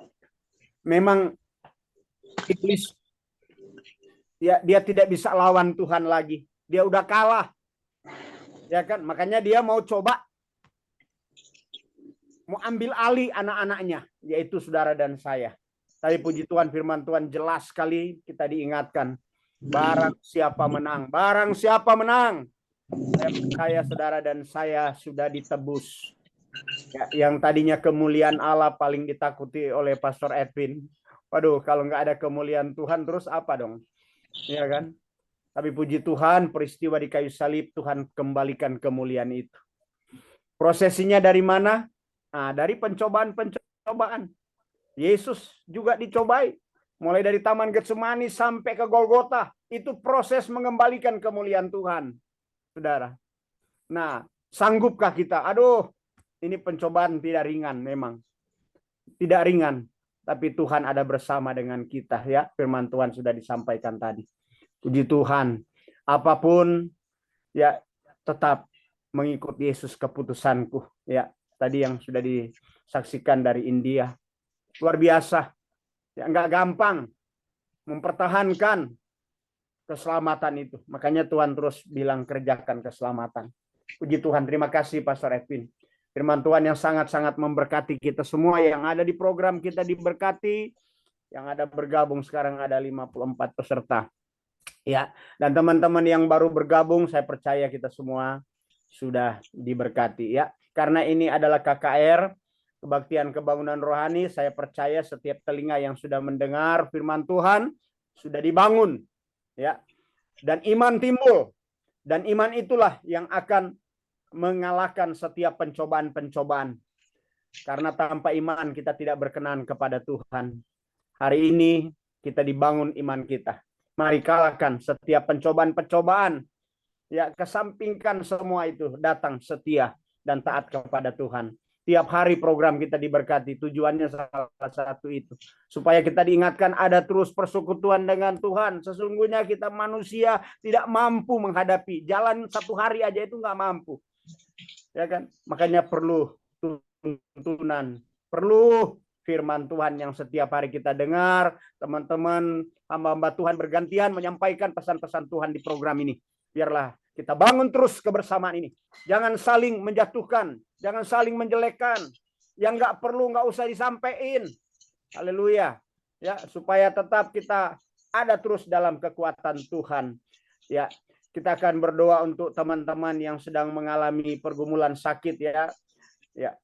Memang iblis, ya, dia tidak bisa lawan Tuhan lagi. Dia udah kalah. Ya kan? Makanya dia mau coba mau ambil alih anak-anaknya, yaitu saudara dan saya. Tapi puji Tuhan, firman Tuhan jelas sekali kita diingatkan. Barang siapa menang, barang siapa menang. Saya percaya saudara dan saya sudah ditebus. Ya, yang tadinya kemuliaan Allah paling ditakuti oleh Pastor Edwin. Waduh, kalau nggak ada kemuliaan Tuhan terus apa dong? Ya kan? Tapi puji Tuhan, peristiwa di kayu salib Tuhan kembalikan kemuliaan itu. Prosesinya dari mana? Nah, dari pencobaan-pencobaan. Yesus juga dicobai. Mulai dari Taman Getsemani sampai ke Golgota. Itu proses mengembalikan kemuliaan Tuhan. Saudara. Nah, sanggupkah kita? Aduh, ini pencobaan tidak ringan memang. Tidak ringan. Tapi Tuhan ada bersama dengan kita. Ya, firman Tuhan sudah disampaikan tadi. Puji Tuhan. Apapun, ya, tetap mengikut Yesus keputusanku. Ya. Tadi yang sudah disaksikan dari India. Luar biasa. Ya, nggak gampang mempertahankan keselamatan itu. Makanya Tuhan terus bilang kerjakan keselamatan. Puji Tuhan. Terima kasih Pastor Edwin. Firman Tuhan yang sangat-sangat memberkati kita semua. Yang ada di program kita diberkati. Yang ada bergabung sekarang ada 54 peserta. Ya, dan teman-teman yang baru bergabung, saya percaya kita semua sudah diberkati ya. Karena ini adalah KKR, Kebaktian Kebangunan Rohani, saya percaya setiap telinga yang sudah mendengar firman Tuhan sudah dibangun, ya. Dan iman timbul, dan iman itulah yang akan mengalahkan setiap pencobaan-pencobaan. Karena tanpa iman kita tidak berkenan kepada Tuhan. Hari ini kita dibangun iman kita. Mari kalahkan setiap pencobaan-pencobaan. Ya, kesampingkan semua itu, datang setia dan taat kepada Tuhan. Tiap hari program kita diberkati, tujuannya salah satu itu. Supaya kita diingatkan ada terus persekutuan dengan Tuhan. Sesungguhnya kita manusia tidak mampu menghadapi. Jalan satu hari aja itu nggak mampu. Ya kan? Makanya perlu tuntunan, perlu firman Tuhan yang setiap hari kita dengar. Teman-teman hamba-hamba Tuhan bergantian menyampaikan pesan-pesan Tuhan di program ini. Biarlah kita bangun terus kebersamaan ini. Jangan saling menjatuhkan, jangan saling menjelekkan. Yang nggak perlu nggak usah disampaikan. Haleluya. Ya, supaya tetap kita ada terus dalam kekuatan Tuhan. Ya, kita akan berdoa untuk teman-teman yang sedang mengalami pergumulan sakit ya. Ya.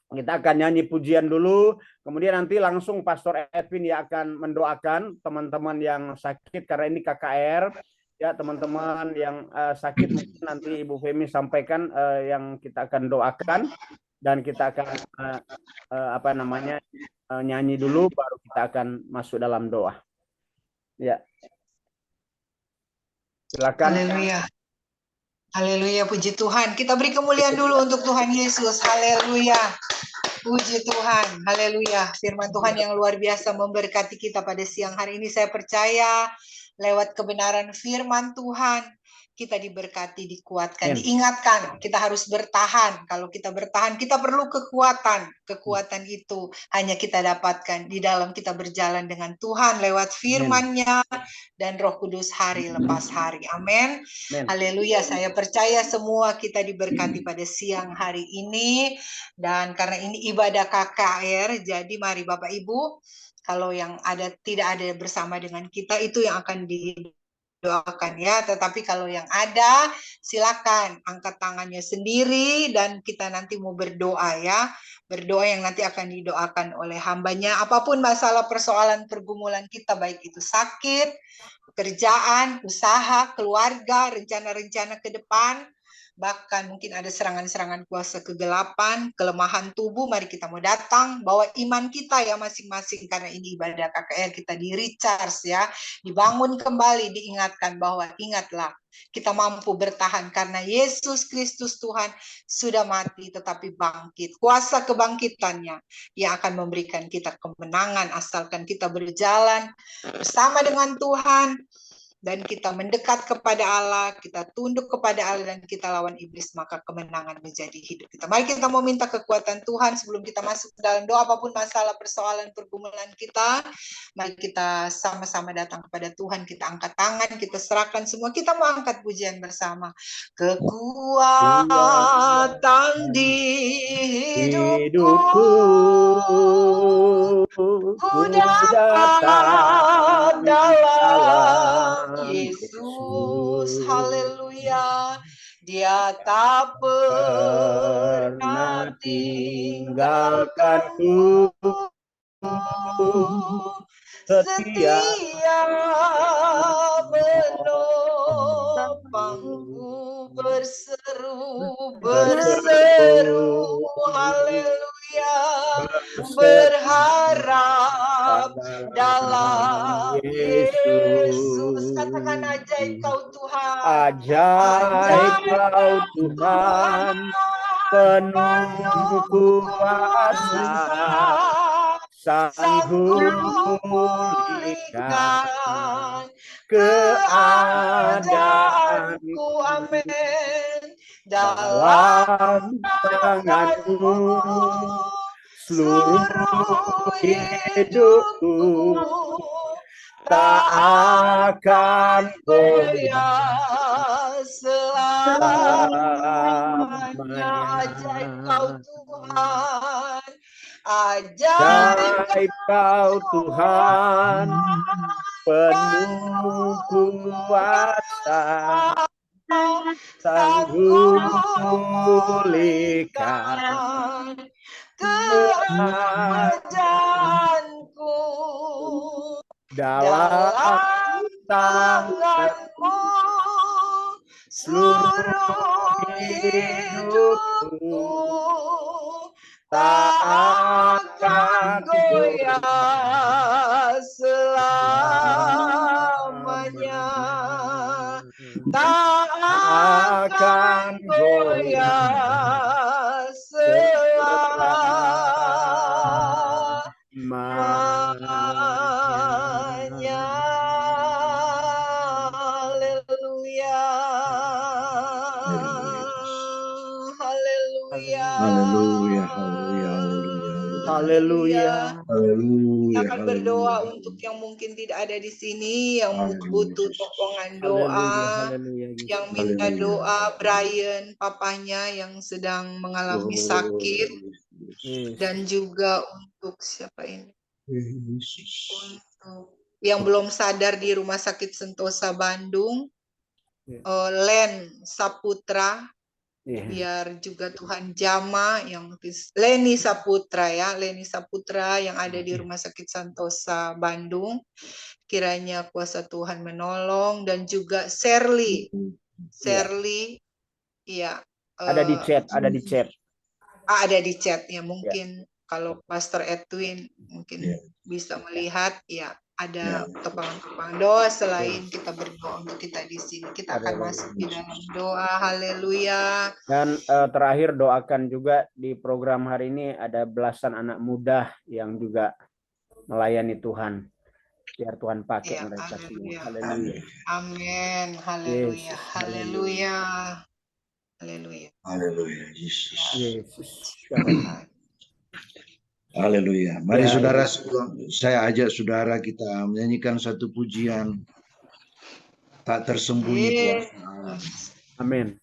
Kita akan nyanyi pujian dulu, kemudian nanti langsung Pastor Edwin ya akan mendoakan teman-teman yang sakit karena ini KKR. Ya, teman-teman yang sakit mungkin nanti Ibu Femi sampaikan yang kita akan doakan dan kita akan nyanyi dulu baru kita akan masuk dalam doa. Ya. Silakan. Haleluya. Haleluya, puji Tuhan. Kita beri kemuliaan dulu untuk Tuhan Yesus. Haleluya. Puji Tuhan. Haleluya. Firman Tuhan yang luar biasa memberkati kita pada siang hari ini. Saya percaya lewat kebenaran firman Tuhan, kita diberkati, dikuatkan, diingatkan. Kita harus bertahan. Kalau kita bertahan, kita perlu kekuatan. Kekuatan itu hanya kita dapatkan di dalam kita berjalan dengan Tuhan lewat firman-Nya dan Roh Kudus hari lepas hari. Amin. Haleluya. Saya percaya semua kita diberkati pada siang hari ini. Dan karena ini ibadah KKR, jadi mari Bapak Ibu, kalau yang tidak ada bersama dengan kita itu yang akan didoakan ya. Tetapi kalau yang ada silakan angkat tangannya sendiri dan kita nanti mau berdoa ya. Berdoa yang nanti akan didoakan oleh hambanya. Apapun masalah persoalan pergumulan kita, baik itu sakit, pekerjaan, usaha, keluarga, rencana-rencana ke depan. Bahkan mungkin ada serangan-serangan kuasa kegelapan, kelemahan tubuh, mari kita mau datang, bawa iman kita ya masing-masing, karena ini ibadah KKR, kita di recharge ya, dibangun kembali, diingatkan bahwa ingatlah, kita mampu bertahan karena Yesus Kristus Tuhan sudah mati tetapi bangkit. Kuasa kebangkitannya yang akan memberikan kita kemenangan, asalkan kita berjalan bersama dengan Tuhan, dan kita mendekat kepada Allah, kita tunduk kepada Allah, dan kita lawan iblis, maka kemenangan menjadi hidup kita. Mari kita mau minta kekuatan Tuhan sebelum kita masuk ke dalam doa. Apapun masalah, persoalan, pergumulan kita, mari kita sama-sama datang kepada Tuhan, kita angkat tangan, kita serahkan semua, kita mau angkat pujian bersama. Kekuatan di hidupku, ku dapat dalam Yesus. Haleluya. Dia tak pernah tinggalkanku, setia menopangku, berseru, haleluya, berharap dalam Yesus. Katakan ajaib kau Tuhan, ajaib kau Tuhan, penuh kuasa, sanggup memulihkan keadaanku, amin, dalam tanganmu seluruh hidupku tak akan goyah selamanya. Ajaib kau Tuhan, ajaib kau Tuhan, penuh kuasa, sanggup memulihkan keadaanku, dalam tanganmu seluruh hidupku tak tak akan goyah selamanya, tak akan goyah selamanya. Haleluya. Haleluya. Haleluya, haleluya, haleluya. Haleluya. Haleluya, Akan berdoa untuk yang mungkin tidak ada di sini, yang butuh sokongan doa, yang minta doa, Brian, papanya yang sedang mengalami sakit, dan juga untuk siapa ini? Untuk yang belum sadar di Rumah Sakit Sentosa Bandung, Len Saputra, biar juga Tuhan jamah yang Leni Saputra ya, Leni Saputra yang ada di Rumah Sakit Sentosa Bandung, kiranya kuasa Tuhan menolong, dan juga Shirley ya, Ada di chat, ada di chat. ada di chat ya, mungkin kalau Pastor Edwin mungkin bisa melihat ya, ada kepang-kepang doa selain kita berdoa untuk kita di sini. Kita akan masuk di dalam doa. Haleluya. Dan terakhir doakan juga di program hari ini ada belasan anak muda yang juga melayani Tuhan. Biar Tuhan pakai mereka semua. Haleluya. Amin. Haleluya. Haleluya. Haleluya. Haleluya, Yesus. Yesus. Haleluya. Mari saudara, saya ajak saudara kita menyanyikan satu pujian tak tersembunyi kuasa Allah. Amin.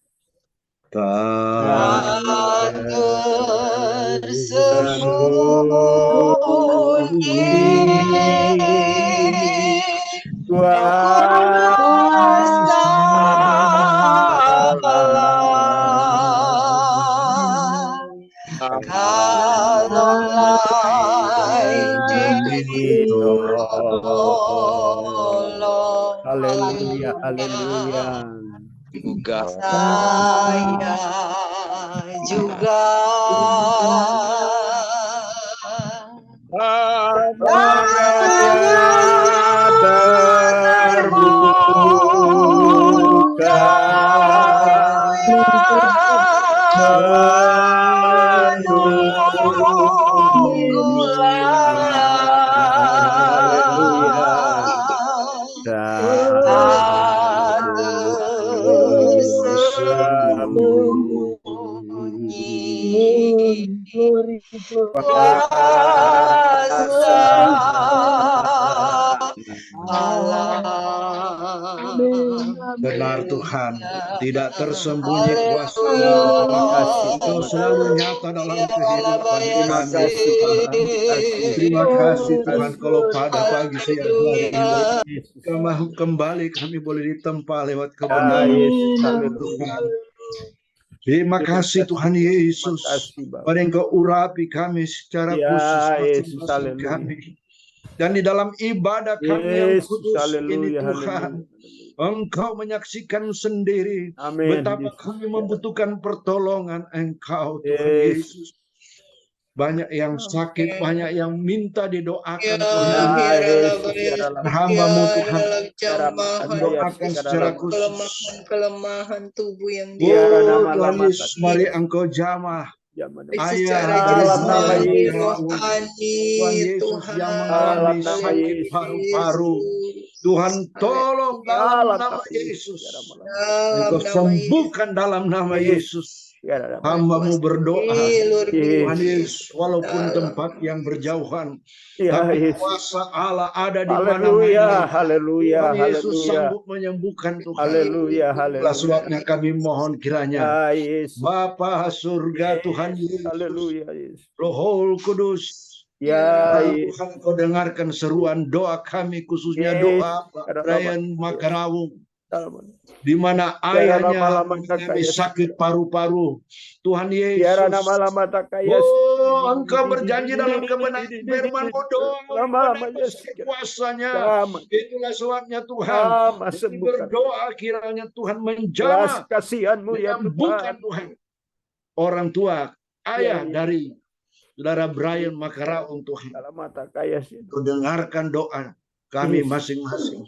Tak tersembunyi kuasa Allah, ditolong. Haleluya, haleluya. Saya juga terbuka benar Tuhan, tidak tersembunyi kuasa Allah. Engkau selalu nyata dalam kehidupan kami. Terima kasih Tuhan, kalau pada pagi siang hari kembali kami boleh ditempa lewat kebenaran Tuhan. Terima kasih Tuhan Yesus, pada Engkau urapi kami secara khusus masing-masing kami. Dan di dalam ibadah kami yang kudus ini Tuhan, Engkau menyaksikan sendiri betapa kami membutuhkan pertolongan Engkau Tuhan Yesus. Banyak yang sakit, banyak yang minta didoakan Tuhan. Hamba-Mu Tuhan, doakan secara khusus. Kelemahan tubuh yang Tuhan Yesus, mari Engkau jamah. Secara rohani, Tuhan yang mengalami sakit paru-paru, Tuhan tolong dalam nama Yesus. Engkau sembuhkan dalam nama Yesus. Hamba-Mu berdoa, Tuhan Yesus, walaupun tempat yang berjauhan, tapi kuasa Allah ada di mana-mana. Haleluya, Tuhan Yesus sanggup menyembuhkan Tuhan. Haleluya, haleluya. Sebabnya kami mohon kiranya Bapa surga Tuhan Yesus, Roh Kudus, Tuhan Kau dengarkan seruan doa kami, khususnya doa Brian Makarawung. di mana Biara ayahnya nama-nama mengalami takaya. sakit paru-paru. Tuhan Biara Yesus, nama-nama takaya. oh Engkau berjanji dalam kebenaran firman-Mu, doa Lama-lama kepada Yesus. besar kuasanya. Lama. Itulah sebabnya Tuhan, Lama kami sembuhkan. berdoa kiranya Tuhan Belas menjamah, kasihan-Mu ya menyembuhkan Tuhan. Tuhan. Orang tua, ayah Ya. dari Saudara Brian Makaraung, Tuhan. Lama takaya. Kau dengarkan doa kami Yes. masing-masing.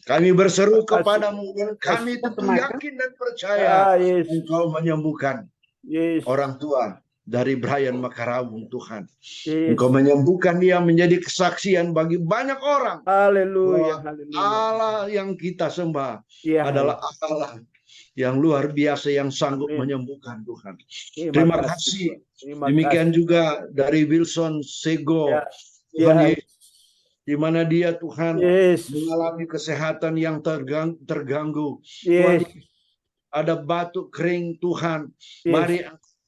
Kami berseru Terima kasih. kepadamu dan kami tentu yakin dan percaya Yes. Engkau menyembuhkan Yes. orang tua dari Brian Makaraung, Tuhan. Yes. Engkau menyembuhkan dia menjadi kesaksian bagi banyak orang. Haleluya. Bahwa Haleluya. Allah yang kita sembah Ya, adalah Allah yang luar biasa yang sanggup Amin. menyembuhkan, Tuhan. Terima kasih. Terima Demikian kasih. juga dari Wilson Sego, Ya. Tuhan Ya. Yesus, di mana dia Tuhan Yes. mengalami kesehatan yang terganggu. Tuhan, Yes. ada batuk kering, Tuhan. Yes. Mari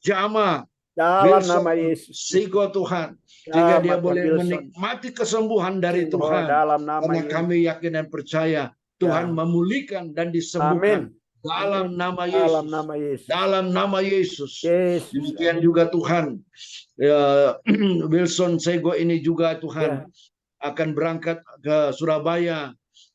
jamah Dalam Wilson nama Yesus. Sego, Tuhan, sehingga dia Selamat, boleh Wilson. menikmati kesembuhan dari Oh, Tuhan. dalam nama Karena Yesus. kami yakin dan percaya Tuhan memulihkan dan disembuhkan. Amin. Dalam nama Dalam Yesus. nama Yesus. Dalam nama Yesus. Yesus. Demikian juga Tuhan, Wilson Sego ini juga Tuhan akan berangkat ke Surabaya,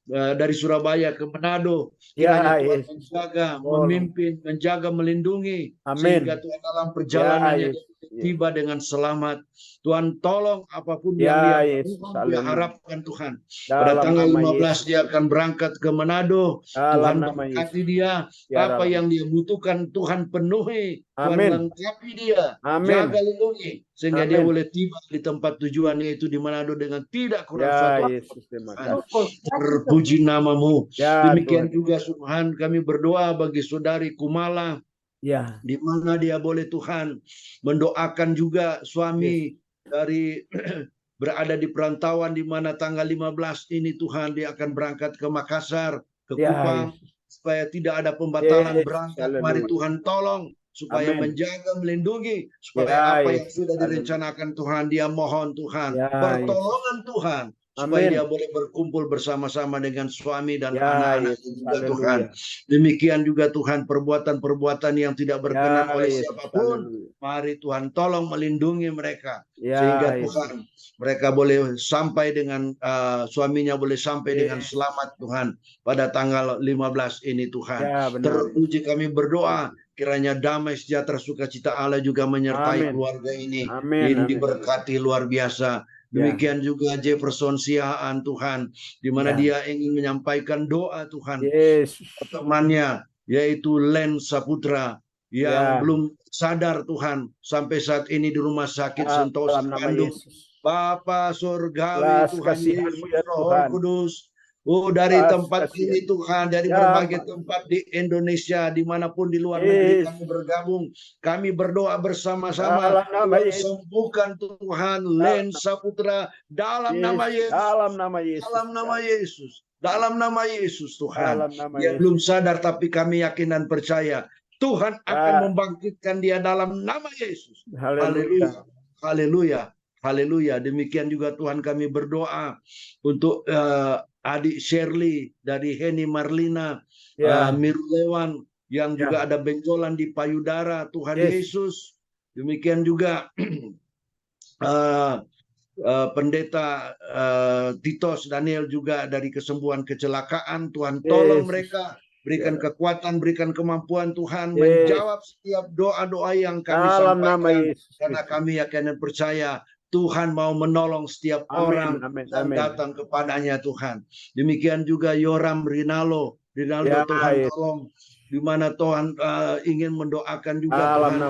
dari Surabaya ke Manado. Kiranya Tuhan Yesus. menjaga, memimpin, menjaga, melindungi, Amin. sehingga Tuhan dalam perjalanannya Yesus. tiba dengan selamat. Tuhan tolong apapun Ya, yang Yesus. dia harapkan, Tuhan. Dalam Pada tanggal nama 15 Yesus. dia akan berangkat ke Manado. Dalam Tuhan nama berkati Yesus. dia. Ya, Apa dalam- yang dia butuhkan Tuhan penuhi. Tuhan Amin. lengkapi dia. Amin. Jaga, lindungi. Sehingga dia Amin. boleh tiba di tempat tujuannya itu di Manado dengan tidak kurang Ya, suatu. Yesus. Terima Tuhan, kasih. terpuji namamu. Ya, Demikian Tuhan. juga Tuhan, kami berdoa bagi saudari Kumala, Ya. di mana dia boleh Tuhan mendoakan juga suami dari berada di perantauan, di mana tanggal 15 ini Tuhan dia akan berangkat ke Makassar, ke Ya, Kupang, Yesus. supaya tidak ada pembatalan Yes, berangkat. haleluya. Mari Tuhan tolong supaya Amin. menjaga, melindungi, supaya Ya, apa yang Yesus. sudah Haleluya. direncanakan Tuhan, dia mohon Tuhan Ya, pertolongan Tuhan, supaya Amin. dia boleh berkumpul bersama-sama dengan suami dan Ya, anak-anak Yesus. juga, Haleluya. Tuhan. Demikian juga Tuhan, perbuatan-perbuatan yang tidak berkenan Ya, oleh Yesus. siapapun, Haleluya. mari Tuhan tolong melindungi mereka, Ya, sehingga Yesus. Tuhan mereka boleh sampai dengan suaminya boleh sampai dengan Yes. selamat, Tuhan, pada tanggal 15 ini, Tuhan. Ya, benar. Terpuji kami berdoa, kiranya damai sejahtera sukacita Allah juga menyertai Amin. keluarga ini. Amin. Ini Amin. diberkati luar biasa. Demikian juga Jefferson Siaan, Tuhan, di mana dia ingin menyampaikan doa, Tuhan, Yesus. temannya yaitu Len Saputra yang belum sadar, Tuhan, sampai saat ini di rumah sakit Sentosa Dalam nama Bandung. Yesus. Bapa surgawi, Belas Tuhan kasihan-Mu Yesus, ya Roh Tuhan. Kudus, dari Belas tempat kasihan. ini Tuhan, dari Ya, berbagai Pak. tempat di Indonesia, dimanapun di luar negeri kami bergabung, kami berdoa bersama-sama, Dalam nama Tuhan Yesus. sembuhkan Tuhan Len Saputra dalam nama Yesus. Dalam nama Yesus. Dalam nama Yesus. Dalam nama Yesus, Tuhan. Dalam nama Dia Yesus. belum sadar, tapi kami yakin dan percaya Tuhan akan membangkitkan dia dalam nama Yesus. Haleluya. Haleluya. Haleluya. Demikian juga Tuhan, kami berdoa untuk adik Shirley dari Heni Marlina, Mirulewan, yang juga ada benjolan di payudara, Tuhan Yesus. Demikian juga Pendeta Titos Daniel juga dari kesembuhan kecelakaan. Tuhan tolong mereka, berikan kekuatan, berikan kemampuan, Tuhan menjawab setiap doa-doa yang kami sampaikan, karena kami yakin dan percaya Tuhan mau menolong setiap orang yang datang kepadanya, Tuhan. Demikian juga Yoram Rinaldo, Tuhan tolong, di mana Tuhan ingin mendoakan juga Tuhan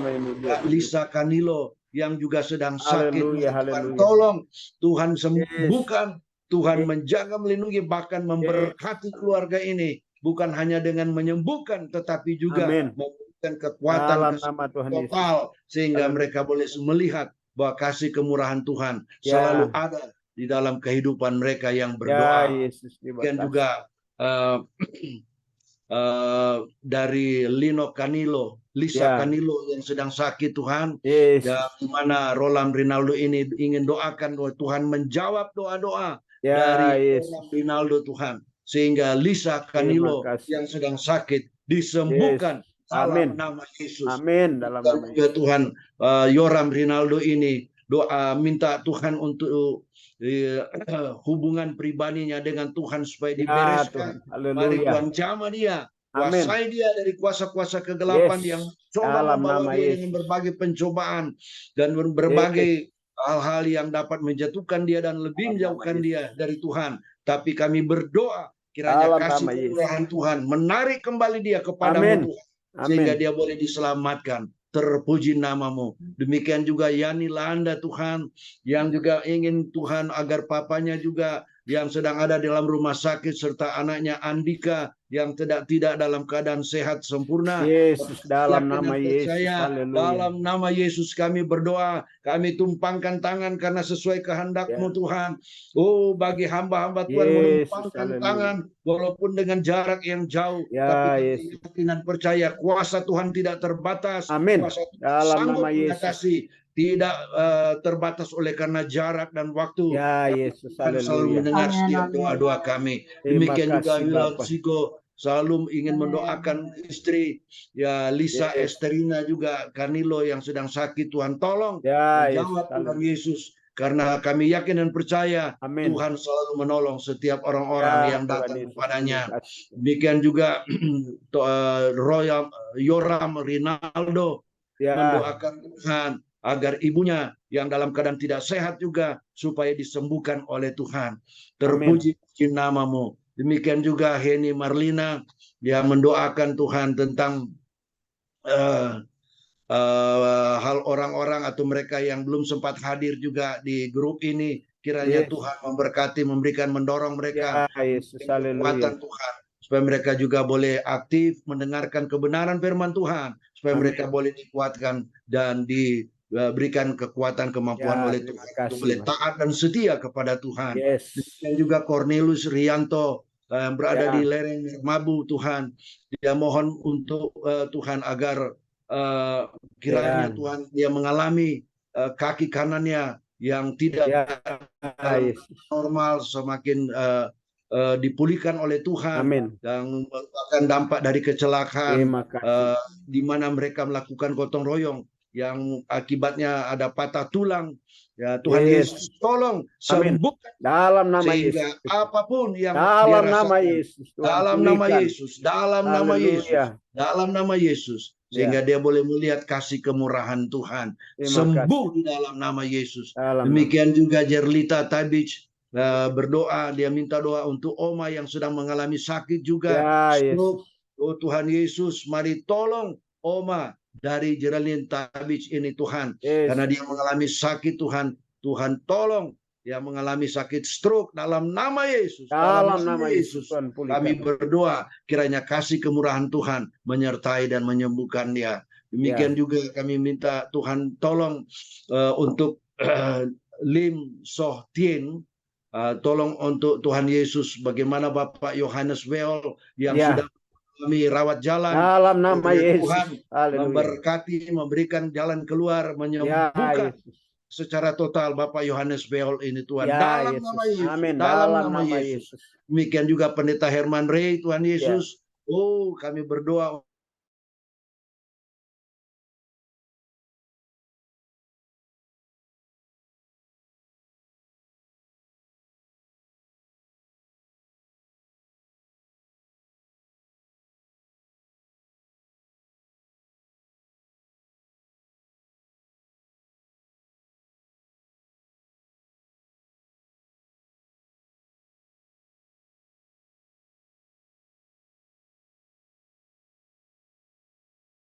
Lisa Kanilo yang juga sedang sakit. Tuhan tolong, Tuhan sembuhkan, Tuhan menjaga, melindungi, bahkan memberkati keluarga ini, bukan hanya dengan menyembuhkan, tetapi juga memberikan kekuatan total, sehingga mereka boleh melihat bahwa kasih kemurahan Tuhan selalu ada di dalam kehidupan mereka yang berdoa. Dan juga dari Lino Kanilo, Lisa Kanilo yang sedang sakit, Tuhan, dan di mana Roland Rinaldo ini ingin doakan bahwa Tuhan menjawab doa-doa dari Roland Rinaldo, Tuhan. sehingga Lisa Kanilo Terima kasih. yang sedang sakit disembuhkan Amin. dalam nama Yesus. Amin. Dalam Dan nama juga Yesus. Tuhan, Yoram Rinaldo ini doa minta Tuhan untuk hubungan pribadinya dengan Tuhan supaya Ya dibereskan. Tuhan. Mari Haleluya. Tuhan jamah dia, Amin. kuasai dia dari kuasa-kuasa kegelapan yang coba Dalam membawa nama dia dengan Yesus. berbagai pencobaan dan berbagai hal-hal yang dapat menjatuhkan dia dan lebih Dalam nama menjauhkan Yesus. dia dari Tuhan. Tapi kami berdoa kiranya Dalam kasih nama Yesus. kemurahan Tuhan menarik kembali dia kepadamu Amin. Tuhan, sehingga Amin. dia boleh diselamatkan. Terpuji namamu. Demikian juga Yani Landa Tuhan, yang juga ingin Tuhan agar papanya juga yang sedang ada dalam rumah sakit, serta anaknya Andika yang tidak dalam keadaan sehat sempurna. Yesus, dalam Yakin nama dan Yesus. percaya, Haleluya. dalam nama Yesus kami berdoa, kami tumpangkan tangan karena sesuai kehendak-Mu Ya. Tuhan. Oh, bagi hamba-hamba Tuhan Yesus, menumpangkan haleluya. tangan walaupun dengan jarak yang jauh, Ya, tapi kami Yesus. yakin dan percaya kuasa Tuhan tidak terbatas. Amin. Kuasa Tuhan Dalam sanggup nama Yesus. mengatasi, tidak terbatas oleh karena jarak dan waktu. Ya, Yesus. Tuhan selalu Haleluya. mendengar Amin, setiap amin. doa-doa kami. Terima Demikian juga kasih, Wilot Bapak. Siko selalu ingin mendoakan istri ya Lisa Yes. Esterina juga Kanilo yang sedang sakit. Tuhan tolong Ya, Yesus. menjawab Tuhan Haleluya. Yesus, karena kami yakin dan percaya Amin. Tuhan selalu menolong setiap orang-orang Ya, yang Tuhan datang Yesus. kepadanya. Terima kasih. Demikian juga Yoram Rinaldo Ya, mendoakan Tuhan agar ibunya yang dalam keadaan tidak sehat juga supaya disembuhkan oleh Tuhan. Terpuji namamu. Demikian juga Heni Marlina yang mendoakan Tuhan tentang hal orang-orang atau mereka yang belum sempat hadir juga di grup ini. Kiranya Yes. Tuhan memberkati, mendorong mereka Ya, Yesus. dengan Haleluya. kekuatan Tuhan, supaya mereka juga boleh aktif mendengarkan kebenaran firman Tuhan, supaya Amin. mereka boleh dikuatkan dan diberikan kekuatan kemampuan Ya, oleh terima Tuhan, kasih, untuk boleh Mas. taat dan setia kepada Tuhan. Yes. Dan juga Cornelius Rianto yang berada Ya. di lereng Mabu, Tuhan, dia mohon untuk Tuhan agar kiranya Ya. Tuhan dia mengalami kaki kanannya yang tidak Ya, dalam Yesus. normal semakin dipulihkan oleh Tuhan, Amin. yang merupakan dampak dari kecelakaan Terima kasih. di mana mereka melakukan gotong royong yang akibatnya ada patah tulang. Ya, Tuhan Yes. Yesus tolong Amin. sembuhkan Dalam nama sehingga Yesus. apapun yang Dalam dia nama rasakan, Yesus. Tuhan dalam nama pulihkan. Yesus, dalam nama Yesus, Haleluya. dalam nama Yesus, sehingga dia boleh melihat kasih kemurahan Tuhan, Terima sembuh kasih. di dalam nama Yesus. Dalam Demikian juga Jerlita Tabich berdoa, dia minta doa untuk Oma yang sedang mengalami sakit juga, Ya, stroke. Yesus. Oh Tuhan Yesus, mari tolong Oma dari Jerlita Tabich ini Tuhan, karena Yes. dia mengalami sakit Tuhan. Tuhan tolong yang mengalami sakit stroke dalam nama Yesus. Dalam nama Yesus. Tuhan Kami pulihkan. berdoa kiranya kasih kemurahan Tuhan menyertai dan menyembuhkan dia. Demikian juga kami minta Tuhan tolong untuk Lim Soh Tien. Tolong untuk Tuhan Yesus, bagaimana Bapak Yohanes Weol yang sudah kami rawat jalan. Dalam nama Yesus. Tuhan Haleluya. memberkati, memberikan jalan keluar, menyembuhkan secara total Bapak Yohanes Weol ini Tuhan. Ya, Dalam Yesus. nama Yesus. Amin. Dalam nama Yesus. Demikian juga Pendeta Herman Ray, Tuhan Yesus. Oh, kami berdoa